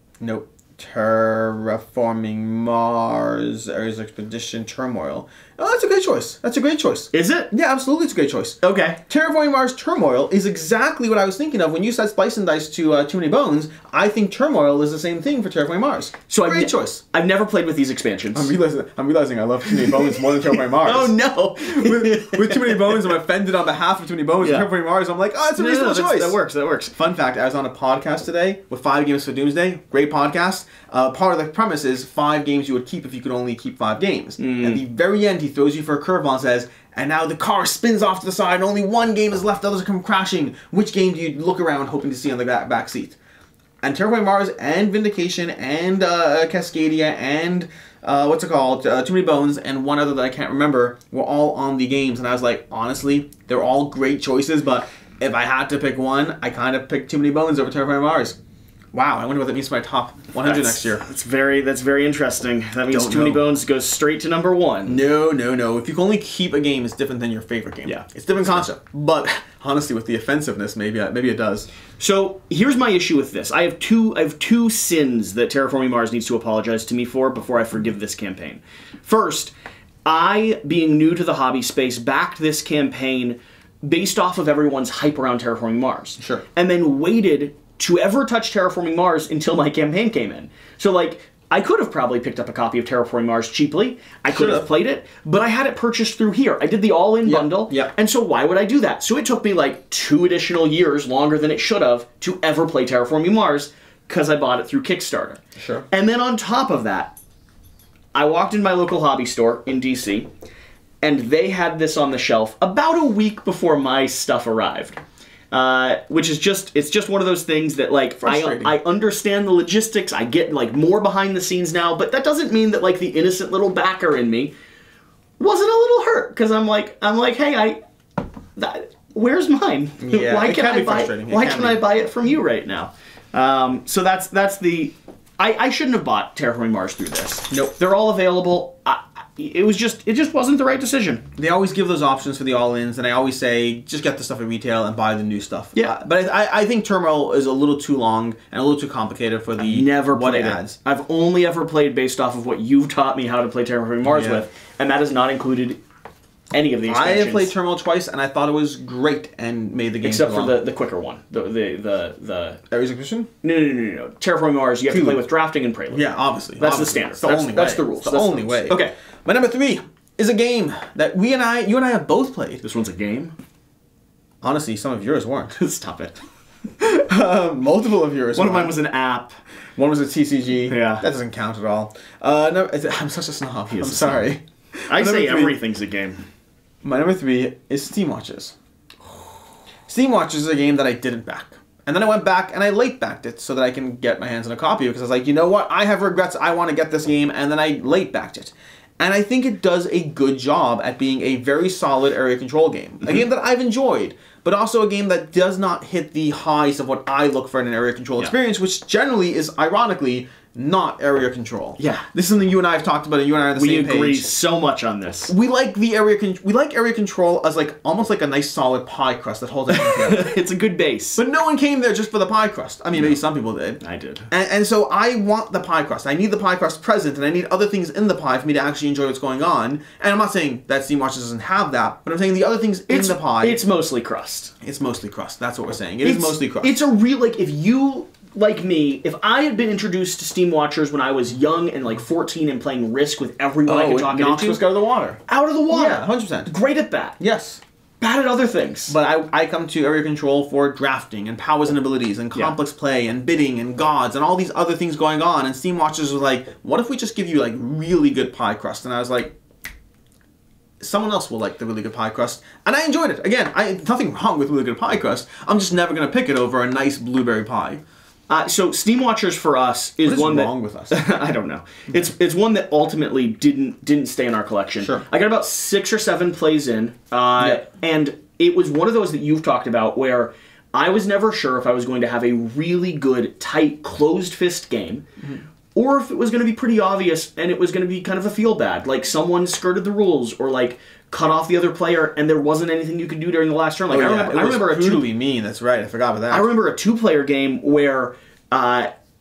Terraforming Mars, Ares Expedition, Turmoil. Oh, that's a great choice. That's a great choice. Is it? Yeah, absolutely, it's a great choice. Okay. Terraforming Mars Turmoil is exactly what I was thinking of when you said Splice and Dice to Too Many Bones. I think Turmoil is the same thing for Terraforming Mars. So great choice. I've never played with these expansions. I'm realizing I love Too Many Bones more than Terraforming Mars. Oh no! with Too Many Bones, I'm offended on behalf of Too Many Bones. Yeah. And Terraforming Mars, I'm like, oh, it's a reasonable choice. That works. That works. Fun fact: I was on a podcast today with 5 Games for Doomsday. Great podcast. Part of the premise is 5 games you would keep if you could only keep 5 games. At the very end, he throws you for a curveball and says, and now the car spins off to the side and only 1 game is left, others come crashing. Which game do you look around hoping to see on the back seat? And Terraforming Mars and Vindication and Cascadia and what's it called? Too Many Bones and one other that I can't remember were all on the games. And I was like, honestly, they're all great choices, but if I had to pick one, I kind of picked Too Many Bones over Terraforming Mars. Wow, I wonder what that means for my top 100 next year. That's very interesting. That means Too Many Bones goes straight to number 1. No. If you can only keep a game, it's different than your favorite game. Yeah. It's a different concept. But honestly, with the offensiveness, maybe it does. So here's my issue with this. I have two sins that Terraforming Mars needs to apologize to me for before I forgive this campaign. First, I, being new to the hobby space, backed this campaign based off of everyone's hype around Terraforming Mars. Sure. And then waited to ever touch Terraforming Mars until my campaign came in. So, like, I could have probably picked up a copy of Terraforming Mars cheaply. I could have played it, but I had it purchased through here. I did the all-in bundle, and so why would I do that? So it took me, like, 2 additional years, longer than it should have, to ever play Terraforming Mars, because I bought it through Kickstarter. Sure. And then on top of that, I walked in my local hobby store in DC, and they had this on the shelf about a week before my stuff arrived. Which is it's just one of those things that, like, I understand the logistics, I get, like, more behind the scenes now, but that doesn't mean that, like, the innocent little backer in me wasn't a little hurt, because I'm like, hey, where's mine? Yeah, why can't I buy it from you right now? So that's the, I shouldn't have bought Terraforming Mars through this. Nope. They're all available. It just wasn't the right decision. They always give those options for the all-ins, and I always say, just get the stuff at retail and buy the new stuff. Yeah. But I think Turmoil is a little too long and a little too complicated for what it adds. I've only ever played based off of what you've taught me how to play Terraforming Mars with, and that has not included any of the expansions. I have played Turmoil twice, and I thought it was great and made the game except for the quicker one. The Ares Ignition? No. Terraforming Mars, you have to play with drafting and prelude. Yeah, obviously. That's the standard. That's the rules. That's the only way. Okay. My number 3 is a game that you and I have both played. This one's a game? Honestly, some of yours weren't. Stop it. Multiple of yours. One of mine was an app. One was a TCG. Yeah. That doesn't count at all. No, I'm such a snob. I'm sorry. I say everything's a game. My number 3 is Steam Watches. Steam Watches is a game that I didn't back. And then I went back and I late backed it so that I can get my hands on a copy because I was like, you know what? I have regrets. I want to get this game. And then I late backed it. And I think it does a good job at being a very solid area control game. A game that I've enjoyed, but also a game that does not hit the highs of what I look for in an area control experience, which generally is, ironically, not area control. Yeah. This is something you and I have talked about, and you and I are on the same page. We agree so much on this. We like the area control as like almost like a nice solid pie crust that holds everything together. It's a good base. But no one came there just for the pie crust. I mean, maybe some people did. I did. And so I want the pie crust. I need the pie crust present, and I need other things in the pie for me to actually enjoy what's going on. And I'm not saying that Steam Watches doesn't have that, but I'm saying the other things in the pie. It's mostly crust. It's mostly crust. That's what we're saying. It's mostly crust. It's a real, like, if you... Like me, if I had been introduced to Steam Watchers when I was young and like 14 and playing Risk with everyone I could talk into, Risk out of the water. Out of the water. Yeah, 100%. Great at that. Yes. Bad at other things. But I come to area control for drafting and powers and abilities and complex play and bidding and gods and all these other things going on. And Steam Watchers was like, what if we just give you like really good pie crust? And I was like, someone else will like the really good pie crust. And I enjoyed it. Again, nothing wrong with really good pie crust. I'm just never going to pick it over a nice blueberry pie. So Steam Watchers for us is one that... What is wrong with us? I don't know. It's one that ultimately didn't stay in our collection. Sure. I got about 6 or 7 plays in, and it was one of those that you've talked about where I was never sure if I was going to have a really good, tight, closed fist game, or if it was going to be pretty obvious and it was going to be kind of a feel bad, like someone skirted the rules or like cut off the other player and there wasn't anything you could do during the last turn. Like I remember it was brutally mean. That's right. I forgot about that. I remember a 2-player game where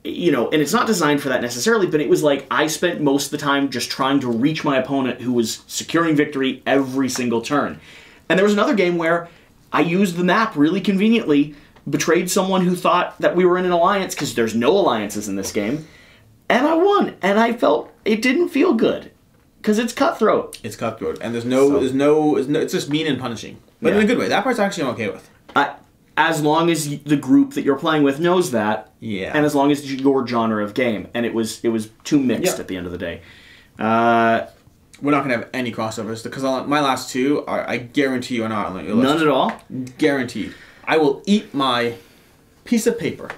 you know, and it's not designed for that necessarily, but it was like I spent most of the time just trying to reach my opponent who was securing victory every single turn. And there was another game where I used the map really conveniently, betrayed someone who thought that we were in an alliance, because there's no alliances in this game, and I won. And I felt it didn't feel good, because it's cutthroat. It's cutthroat, and there's no, it's just mean and punishing, but in a good way. That part's actually I'm okay with. As long as the group that you're playing with knows that, and as long as it's your genre of game, and it was too mixed at the end of the day. We're not going to have any crossovers, because my last two are, I guarantee you, are not on your list. None at all? Guaranteed. I will eat my piece of paper.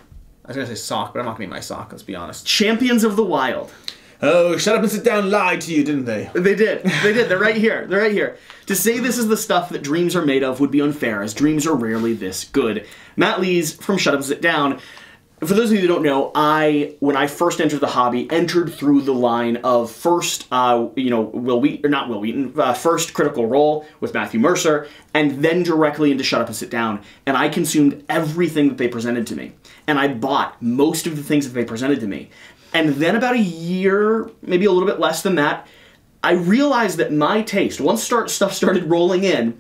I was going to say sock, but I'm not going to eat my sock, let's be honest. Champions of the Wild. Oh, Shut Up and Sit Down lied to you, didn't they? They did. They did. They're right here. They're right here. To say this is the stuff that dreams are made of would be unfair, as dreams are rarely this good. Matt Lees from Shut Up and Sit Down. For those of you who don't know, when I first entered the hobby, entered through the line of first, you know, first Critical Role with Matthew Mercer, and then directly into Shut Up and Sit Down. And I consumed everything that they presented to me. And I bought most of the things that they presented to me. And then about a year, maybe a little bit less than that, I realized that my taste, once stuff started rolling in,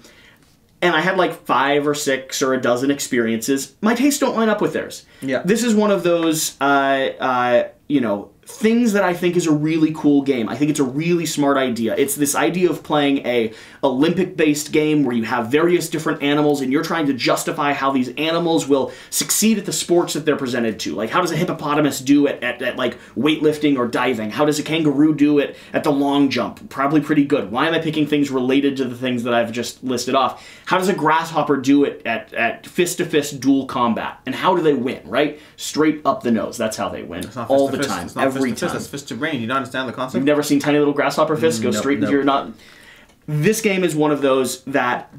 and I had like 5 or 6 or a dozen experiences, my tastes don't line up with theirs. Yeah. This is one of those, you know, things that I think is a really cool game. I think it's a really smart idea. It's this idea of playing a Olympic-based game where you have various different animals and you're trying to justify how these animals will succeed at the sports that they're presented to. Like, how does a hippopotamus do it at like weightlifting or diving? How does a kangaroo do it at the long jump? Probably pretty good. Why am I picking things related to the things that I've just listed off? How does a grasshopper do it at fist-to-fist dual combat? And how do they win, right? Straight up the nose. That's how they win. All the time. Every time. That's fist to brain. You don't understand the concept? You've never seen tiny little grasshopper fists go straight into your not. This game is one of those that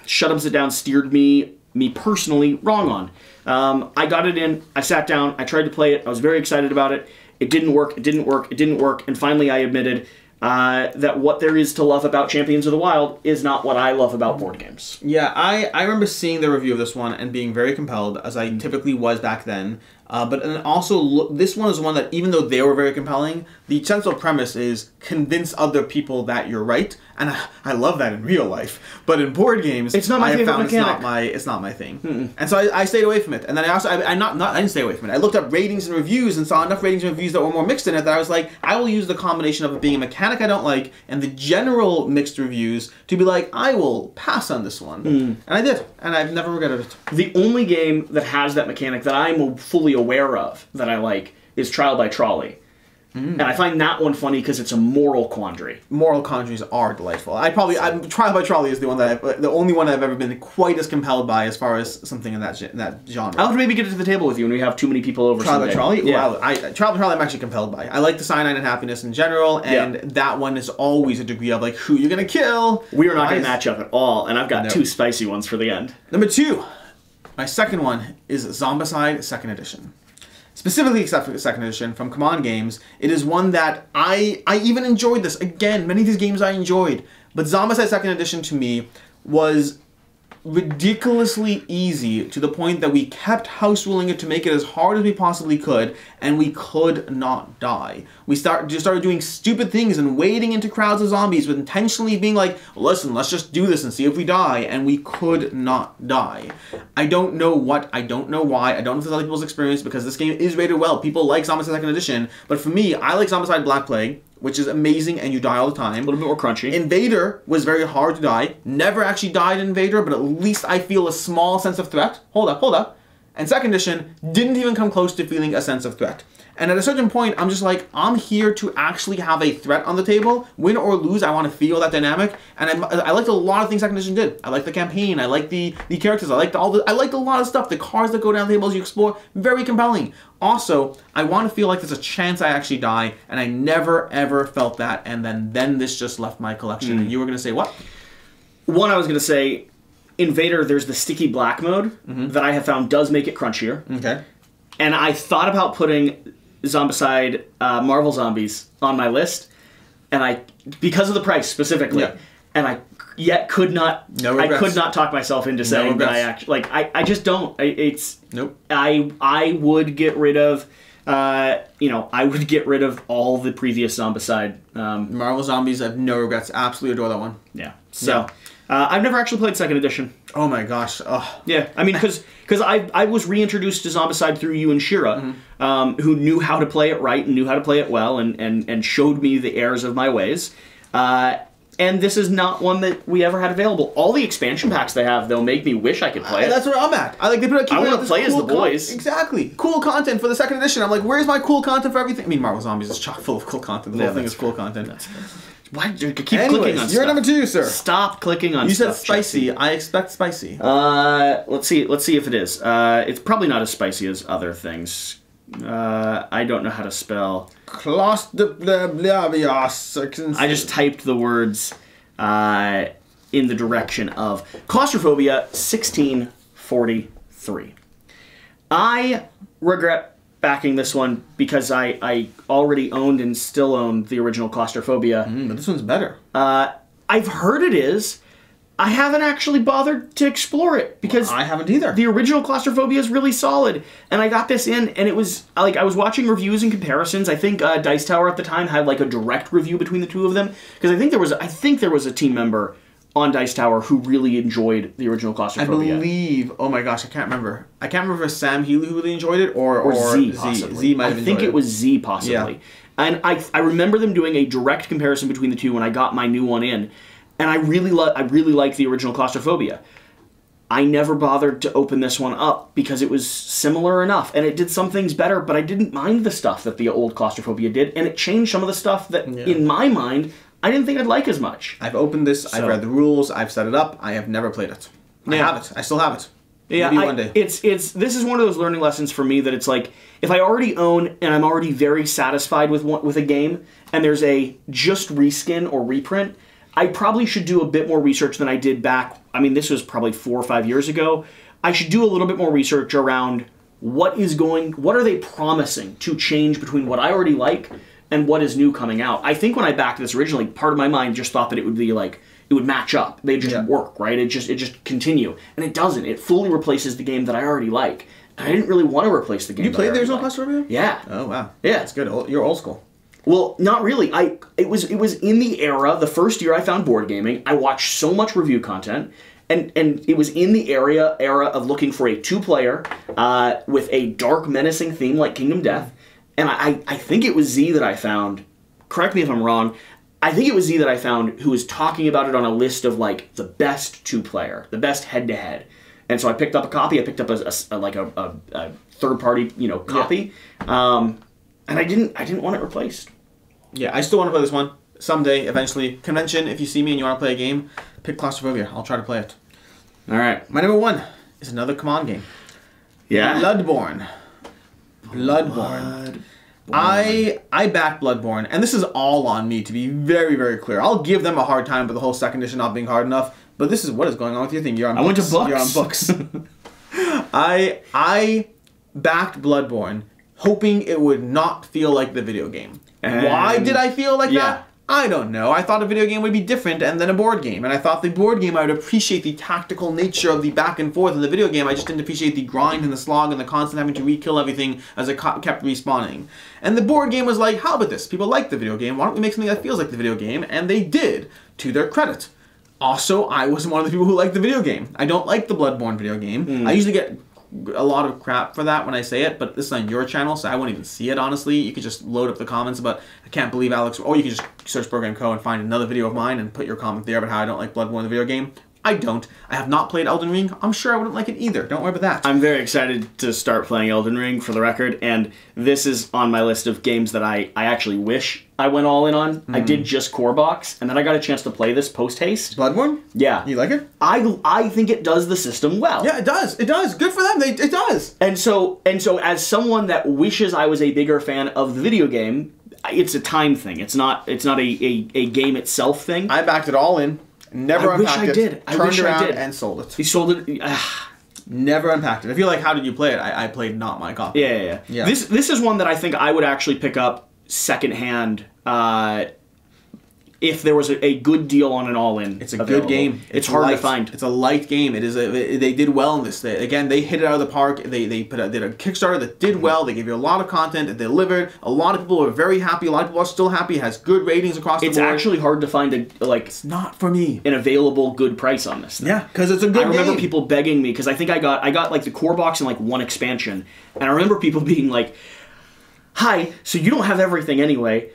Shut Up, Sit Down steered me personally wrong on. I got it in. I sat down. I tried to play it. I was very excited about it. It didn't work. It didn't work. It didn't work. And finally, I admitted that what there is to love about Champions of the Wild is not what I love about board games. Yeah, I remember seeing the review of this one and being very compelled, as I typically was back then. But and also, this one is one that, even though they were very compelling, the central premise is convince other people that you're right, and I love that in real life. But in board games, it's not my favorite mechanic. It's not my thing. And so I stayed away from it. And then I also I didn't stay away from it. I looked up ratings and reviews and saw enough ratings and reviews that were more mixed in it that I was like, I will use the combination of it being a mechanic I don't like and the general mixed reviews to be like, I will pass on this one. And I did, and I've never regretted it. The only game that has that mechanic that I'm fully aware of that I like is Trial by Trolley. And I find that one funny because it's a moral quandary. Moral quandaries are delightful. Trial by Trolley is the only one I've ever been quite as compelled by as far as something in that genre. I'll have to maybe get it to the table with you when we have too many people over. Trial by Trolley? Yeah. Trial by Trolley I'm actually compelled by. I like the Cyanide and Happiness in general, and that one is always a degree of like, who you're gonna kill? We are not gonna match up at all, and I've got 2 spicy ones for the end. Number 2. My second one is Zombiecide 2nd Edition. Specifically Second Edition from Command Games. It is one that I even enjoyed this. Again, many of these games I enjoyed. But Zombiecide 2nd Edition to me was ridiculously easy to the point that we kept house ruling it to make it as hard as we possibly could, and we could not die. We just started doing stupid things and wading into crowds of zombies with intentionally being like, listen, let's just do this and see if we die, and we could not die. I don't know what, I don't know why, I don't know if it's other people's experience, because this game is rated well. People like Zombicide 2nd Edition, but for me, I like Zombicide Black Plague, which is amazing, and you die all the time. A little bit more crunchy. Invader was very hard to die. Never actually died in Invader, but at least I feel a small sense of threat. Hold up. And Second Edition didn't even come close to feeling a sense of threat. And at a certain point, I'm just like, I'm here to actually have a threat on the table. Win or lose, I want to feel that dynamic. And I liked a lot of things Second Edition did. I liked the campaign. I liked the characters. I liked a lot of stuff. The cards that go down the table as you explore, very compelling. Also, I want to feel like there's a chance I actually die, and I never ever felt that. And then this just left my collection. And you were going to say what? One, I was going to say, Invader, there's the sticky black mode that I have found does make it crunchier. Okay. And I thought about putting Zombicide Marvel Zombies on my list, and because of the price specifically, and I yet could not. I could not talk myself into saying that I actually I just don't. Nope. I would get rid of you know, I would get rid of all the previous Zombiecide. Marvel Zombies, I have no regrets. Absolutely adore that one. Yeah. So, I've never actually played 2nd edition. Oh my gosh. Oh. Yeah, I mean, because I was reintroduced to Zombiecide through you and Shira, who knew how to play it right and knew how to play it well and showed me the errors of my ways. And this is not one that we ever had available. All the expansion packs they have, though, make me wish I could play it. That's where I'm at. I want to play as the boys. Exactly. Cool content for the 2nd edition. I'm like, where's my cool content for everything? I mean, Marvel Zombies is chock full of cool content. The whole thing is cool content. Why do you keep clicking on stuff? You're number 2, sir. Stop clicking on stuff. You said spicy. Jesse. I expect spicy. Let's see if it is. It's probably not as spicy as other things. I don't know how to spell. Claustrophobia. I just typed the words in the direction of Claustrophobia 1643. I regret backing this one because I already owned and still own the original Claustrophobia. But this one's better. I've heard it is. I haven't actually bothered to explore it because I haven't either. The original Claustrophobia is really solid, and I got this in, and it was like I was watching reviews and comparisons. I think Dice Tower at the time had like a direct review between the two of them because I think there was a team member on Dice Tower who really enjoyed the original Claustrophobia. I believe. Oh my gosh, I can't remember. I can't remember if Sam Healy who really enjoyed it or Z possibly. Z might have enjoyed it. I think it was Z possibly. Yeah. And I remember them doing a direct comparison between the two when I got my new one in. And I really liked the original Claustrophobia. I never bothered to open this one up because it was similar enough, and it did some things better, but I didn't mind the stuff that the old Claustrophobia did, and it changed some of the stuff that, in my mind, I didn't think I'd like as much. I've opened this, I've read the rules, I've set it up, I have never played it. I have it. I still have it. Yeah, maybe one day. This is one of those learning lessons for me that it's like, if I already own and I'm already very satisfied with a game, and there's a just reskin or reprint, I probably should do a bit more research than I did back, I mean, this was probably 4 or 5 years ago. I should do a little bit more research around what are they promising to change between what I already like and what is new coming out. I think when I backed this originally, part of my mind just thought that it would be like, it would match up. They'd just work, right? It just continue. And it doesn't. It fully replaces the game that I already like. And I didn't really want to replace the game. You played the original Claustrophobia? Yeah. Oh, wow. Yeah. That's good. You're old school. Well, not really. It was in the era, the first year I found board gaming, I watched so much review content, and it was in the era of looking for a 2-player with a dark, menacing theme like Kingdom Death, and I think it was Z that I found, correct me if I'm wrong, I think it was Z that I found who was talking about it on a list of like the best 2-player, the best head-to-head. And so I picked up a copy, I picked up a third-party, copy, and I didn't want it replaced. Yeah, I still want to play this one. Someday, eventually. Convention, if you see me and you want to play a game, pick Claustrophobia. I'll try to play it. All right. My number 1 is another command game. Yeah? Bloodborne. I backed Bloodborne, and this is all on me, to be very, very clear. I'll give them a hard time for the whole 2nd edition not being hard enough, but this is what is going on with your thing. You're on books. I went to books. You're on books. I backed Bloodborne, hoping it would not feel like the video game. Why did I feel like that? I don't know. I thought a video game would be different and then a board game. And I thought the board game, I would appreciate the tactical nature of the back and forth. In the video game, I just didn't appreciate the grind and the slog and the constant having to re-kill everything as it kept respawning. And the board game was like, how about this? People like the video game. Why don't we make something that feels like the video game? And they did, to their credit. Also, I wasn't one of the people who liked the video game. I don't like the Bloodborne video game. I usually get a lot of crap for that when I say it, but this is on your channel, so I won't even see it, honestly. You could just load up the comments about, I can't believe Alex, or you could just search Boardgame Co. and find another video of mine and put your comment there about how I don't like Bloodborne the video game. I don't. I have not played Elden Ring. I'm sure I wouldn't like it either. Don't worry about that. I'm very excited to start playing Elden Ring, for the record, and this is on my list of games that I actually wish I went all in on. I did just Core Box, and then I got a chance to play this post-haste. Bloodborne? Yeah. You like it? I think it does the system well. Yeah, it does. It does. Good for them. It does. And so as someone that wishes I was a bigger fan of the video game, it's a time thing. It's not a game itself thing. I backed it all in. Never unpacked it. Turned around and sold it. He sold it. Never unpacked it. I feel like, how did you play it? I played not my copy. Yeah. This is one that I think I would actually pick up secondhand. if there was a good deal on an all-in. It's a good game. It's hard to find. It's a light game. It is. They did well in this. Again, they hit it out of the park. They did a Kickstarter that did well. They gave you a lot of content. It delivered. A lot of people are very happy. A lot of people are still happy. It has good ratings across the board. It's actually hard to find it's not for me an available good price on this thing. Yeah, because it's a good game. I remember people begging me, because I think I got like the core box and like one expansion, and I remember people being like, "Hi, so you don't have everything anyway.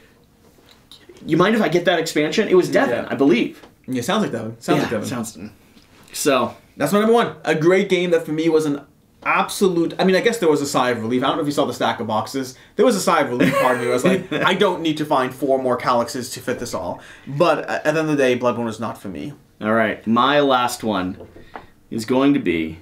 You mind if I get that expansion?" It was Devin, I believe. Yeah, sounds like Devin. Sounds like Devin. So that's my number one. A great game that for me was an absolute. I mean, I guess there was a sigh of relief. I don't know if you saw the stack of boxes. There was a sigh of relief part of me. I was like, I don't need to find 4 more Calyxes to fit this all. But at the end of the day, Bloodborne is not for me. All right, my last one is going to be.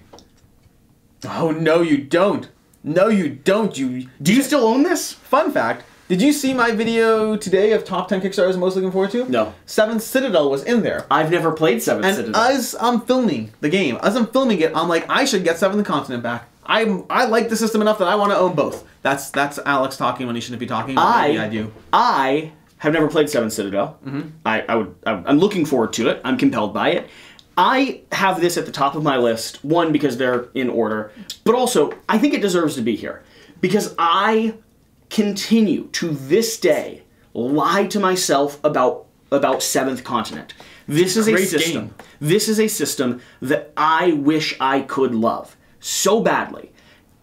Oh no, you don't. No, you don't. Do you still own this? Fun fact. Did you see my video today of top 10 Kickstarters I'm most looking forward to? No. 7th Citadel was in there. I've never played 7th Citadel. And as I'm filming the game, as I'm filming it, I'm like, I should get 7th Continent back. I like the system enough that I want to own both. That's Alex talking when he shouldn't be talking. I do. I have never played 7th Citadel. I'm looking forward to it. I'm compelled by it. I have this at the top of my list, one, because they're in order, but also, I think it deserves to be here. Because I continue to this day lie to myself about 7th Continent. This is a system. Game. This is a system that I wish I could love so badly.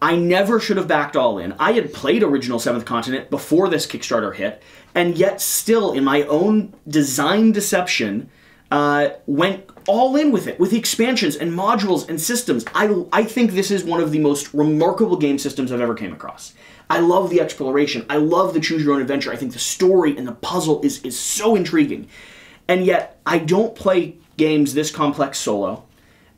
I never should have backed all in. I had played original 7th Continent before this Kickstarter hit, and yet still, in my own design deception, went all in with it, with expansions and modules and systems. I think this is one of the most remarkable game systems I've ever came across. I love the exploration. I love the choose your own adventure. I think the story and the puzzle is so intriguing. And yet, I don't play games this complex solo,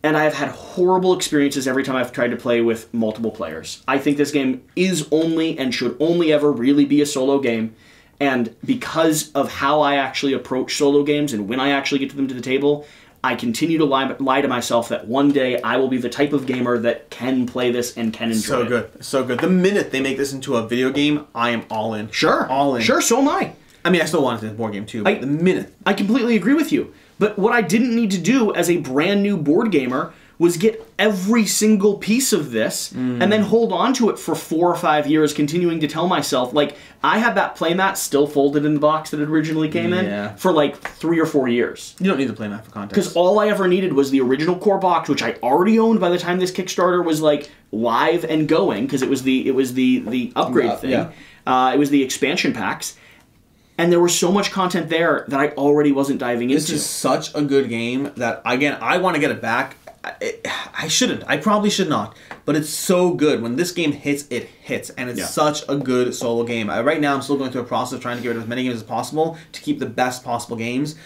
and I have had horrible experiences every time I've tried to play with multiple players. I think this game is only and should only ever really be a solo game. And because of how I actually approach solo games and when I actually get to them to the table, I continue to lie to myself that one day I will be the type of gamer that can play this and can enjoy it. So good. So good. The minute they make this into a video game, I am all in. Sure. All in. Sure, so am I. I mean, I still want it in a board game too, but the minute. I completely agree with you. But what I didn't need to do as a brand new board gamer was get every single piece of this and then hold on to it for 4 or 5 years, continuing to tell myself, like, I had that playmat still folded in the box that it originally came in for like 3 or 4 years. You don't need the playmat for context. Because all I ever needed was the original core box, which I already owned by the time this Kickstarter was like live and going, because it was the upgrade thing. It was the expansion packs. And there was so much content there that I already wasn't diving into. This is such a good game that, again, I want to get it back. I shouldn't. I probably should not. But it's so good. When this game hits, it hits. And it's such a good solo game. Right now, I'm still going through a process of trying to get rid of as many games as possible to keep the best possible games.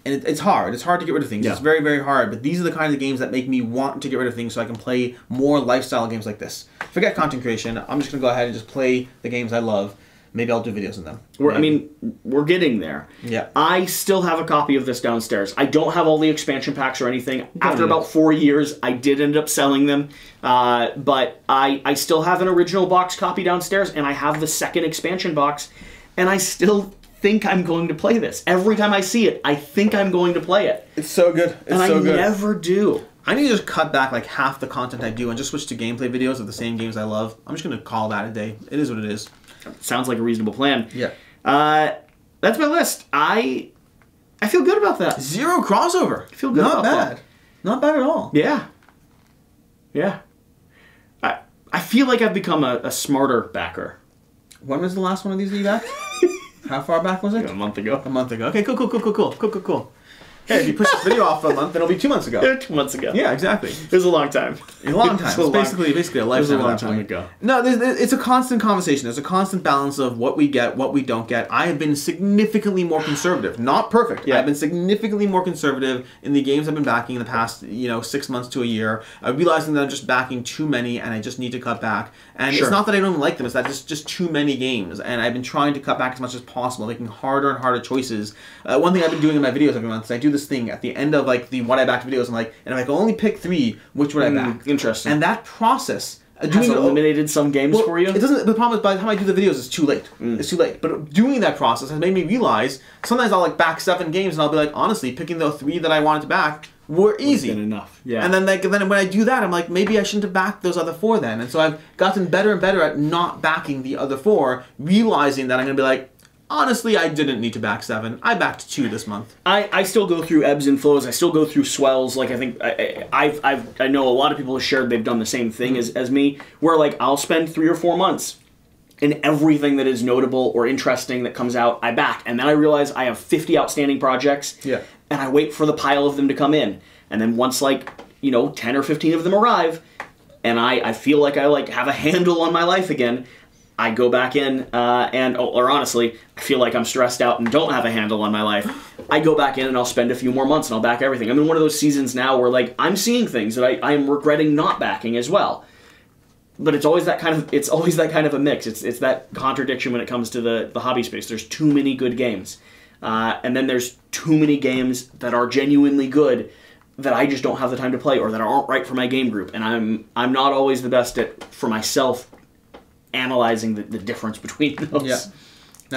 And it's hard. It's hard to get rid of things. It's very, very hard. But these are the kinds of games that make me want to get rid of things so I can play more lifestyle games like this. Forget content creation. I'm just going to go ahead and just play the games I love. Maybe I'll do videos on them. We're getting there. Yeah. I still have a copy of this downstairs. I don't have all the expansion packs or anything. After about 4 years, I did end up selling them. But I still have an original box copy downstairs, and I have the second expansion box, and I still think I'm going to play this. Every time I see it, I think I'm going to play it. It's so good. It's so good. I never do. I need to just cut back like half the content I do and just switch to gameplay videos of the same games I love. I'm just going to call that a day. It is what it is. Sounds like a reasonable plan. Yeah. That's my list. I feel good about that. 0 crossover. I feel good about that. Not bad. Not bad at all. Yeah. Yeah. I feel like I've become a smarter backer. When was the last one of these that you backed? How far back was it? A month ago. A month ago. Okay, cool. Hey, if you push this video off for a month, then it'll be 2 months ago. 2 months ago. Yeah, exactly. It was a long time. A long time. It's basically a lifetime. It was a long time ago. No, it's a constant conversation. There's a constant balance of what we get, what we don't get. I have been significantly more conservative. Not perfect. Yeah. I've been significantly more conservative in the games I've been backing in the past, 6 months to a year. I'm realizing that I'm just backing too many, and I just need to cut back. And it's not that I don't like them. It's that it's just too many games. And I've been trying to cut back as much as possible, making harder and harder choices. One thing I've been doing in my videos every month is I do this thing at the end of like the what I backed videos. I'm like, and if I could only pick 3, which would I back? Interesting. And that process Has eliminated some games for you? It doesn't. The problem is by the time I do the videos, it's too late. It's too late. But doing that process has made me realize sometimes I'll like back 7 games and I'll be like, honestly, picking the 3 that I wanted to back were easy. Been enough. Yeah. And then when I do that, I'm like, maybe I shouldn't have backed those other 4 then. And so I've gotten better and better at not backing the other 4, realizing that I'm gonna be like, honestly, I didn't need to back 7. I backed 2 this month. I still go through ebbs and flows. I still go through swells. Like I think I know a lot of people have shared they've done the same thing as me, where like I'll spend 3 or 4 months and everything that is notable or interesting that comes out, I back. And then I realize I have 50 outstanding projects, and I wait for the pile of them to come in. And then once, like, 10 or 15 of them arrive, and I feel like I, like, have a handle on my life again, I go back in, or honestly, I feel like I'm stressed out and don't have a handle on my life. I go back in and I'll spend a few more months and I'll back everything. I'm in one of those seasons now where, like, I'm seeing things that I am regretting not backing as well. But it's always that kind of a mix. It's that contradiction when it comes to the hobby space. There's too many good games, and then there's too many games that are genuinely good that I just don't have the time to play or that aren't right for my game group. And I'm not always the best at, for myself, analyzing the difference between those. Yeah.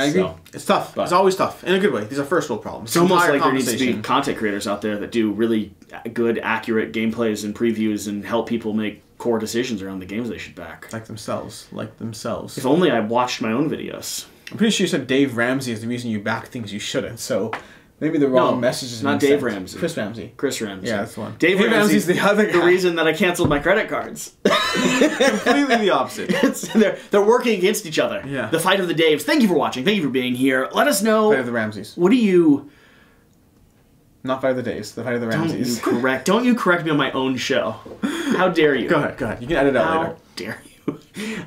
I agree. So, it's tough. It's always tough in a good way. These are first world problems. It's almost like there needs to be content creators out there that do really good, accurate gameplays and previews and help people make core decisions around the games they should back. Like themselves. If only I watched my own videos. I'm pretty sure you said Dave Ramsey is the reason you back things you shouldn't, so maybe the wrong message is not Dave Ramsey. Chris Ramsey. Chris Ramsey. Yeah, that's the one. Dave Ramsey's the other guy. The reason that I canceled my credit cards. Completely the opposite. They're working against each other. Yeah. The fight of the Daves. Thank you for watching. Thank you for being here. Let us know. Fight of the Ramseys. What do you... Not Fight of the Daves. The Fight of the Ramseys. Don't you correct me on my own show. How dare you? Go ahead. You can edit out later. How dare you?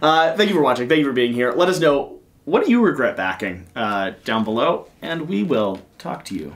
Thank you for watching. Thank you for being here. Let us know, what do you regret backing down below, and we will talk to you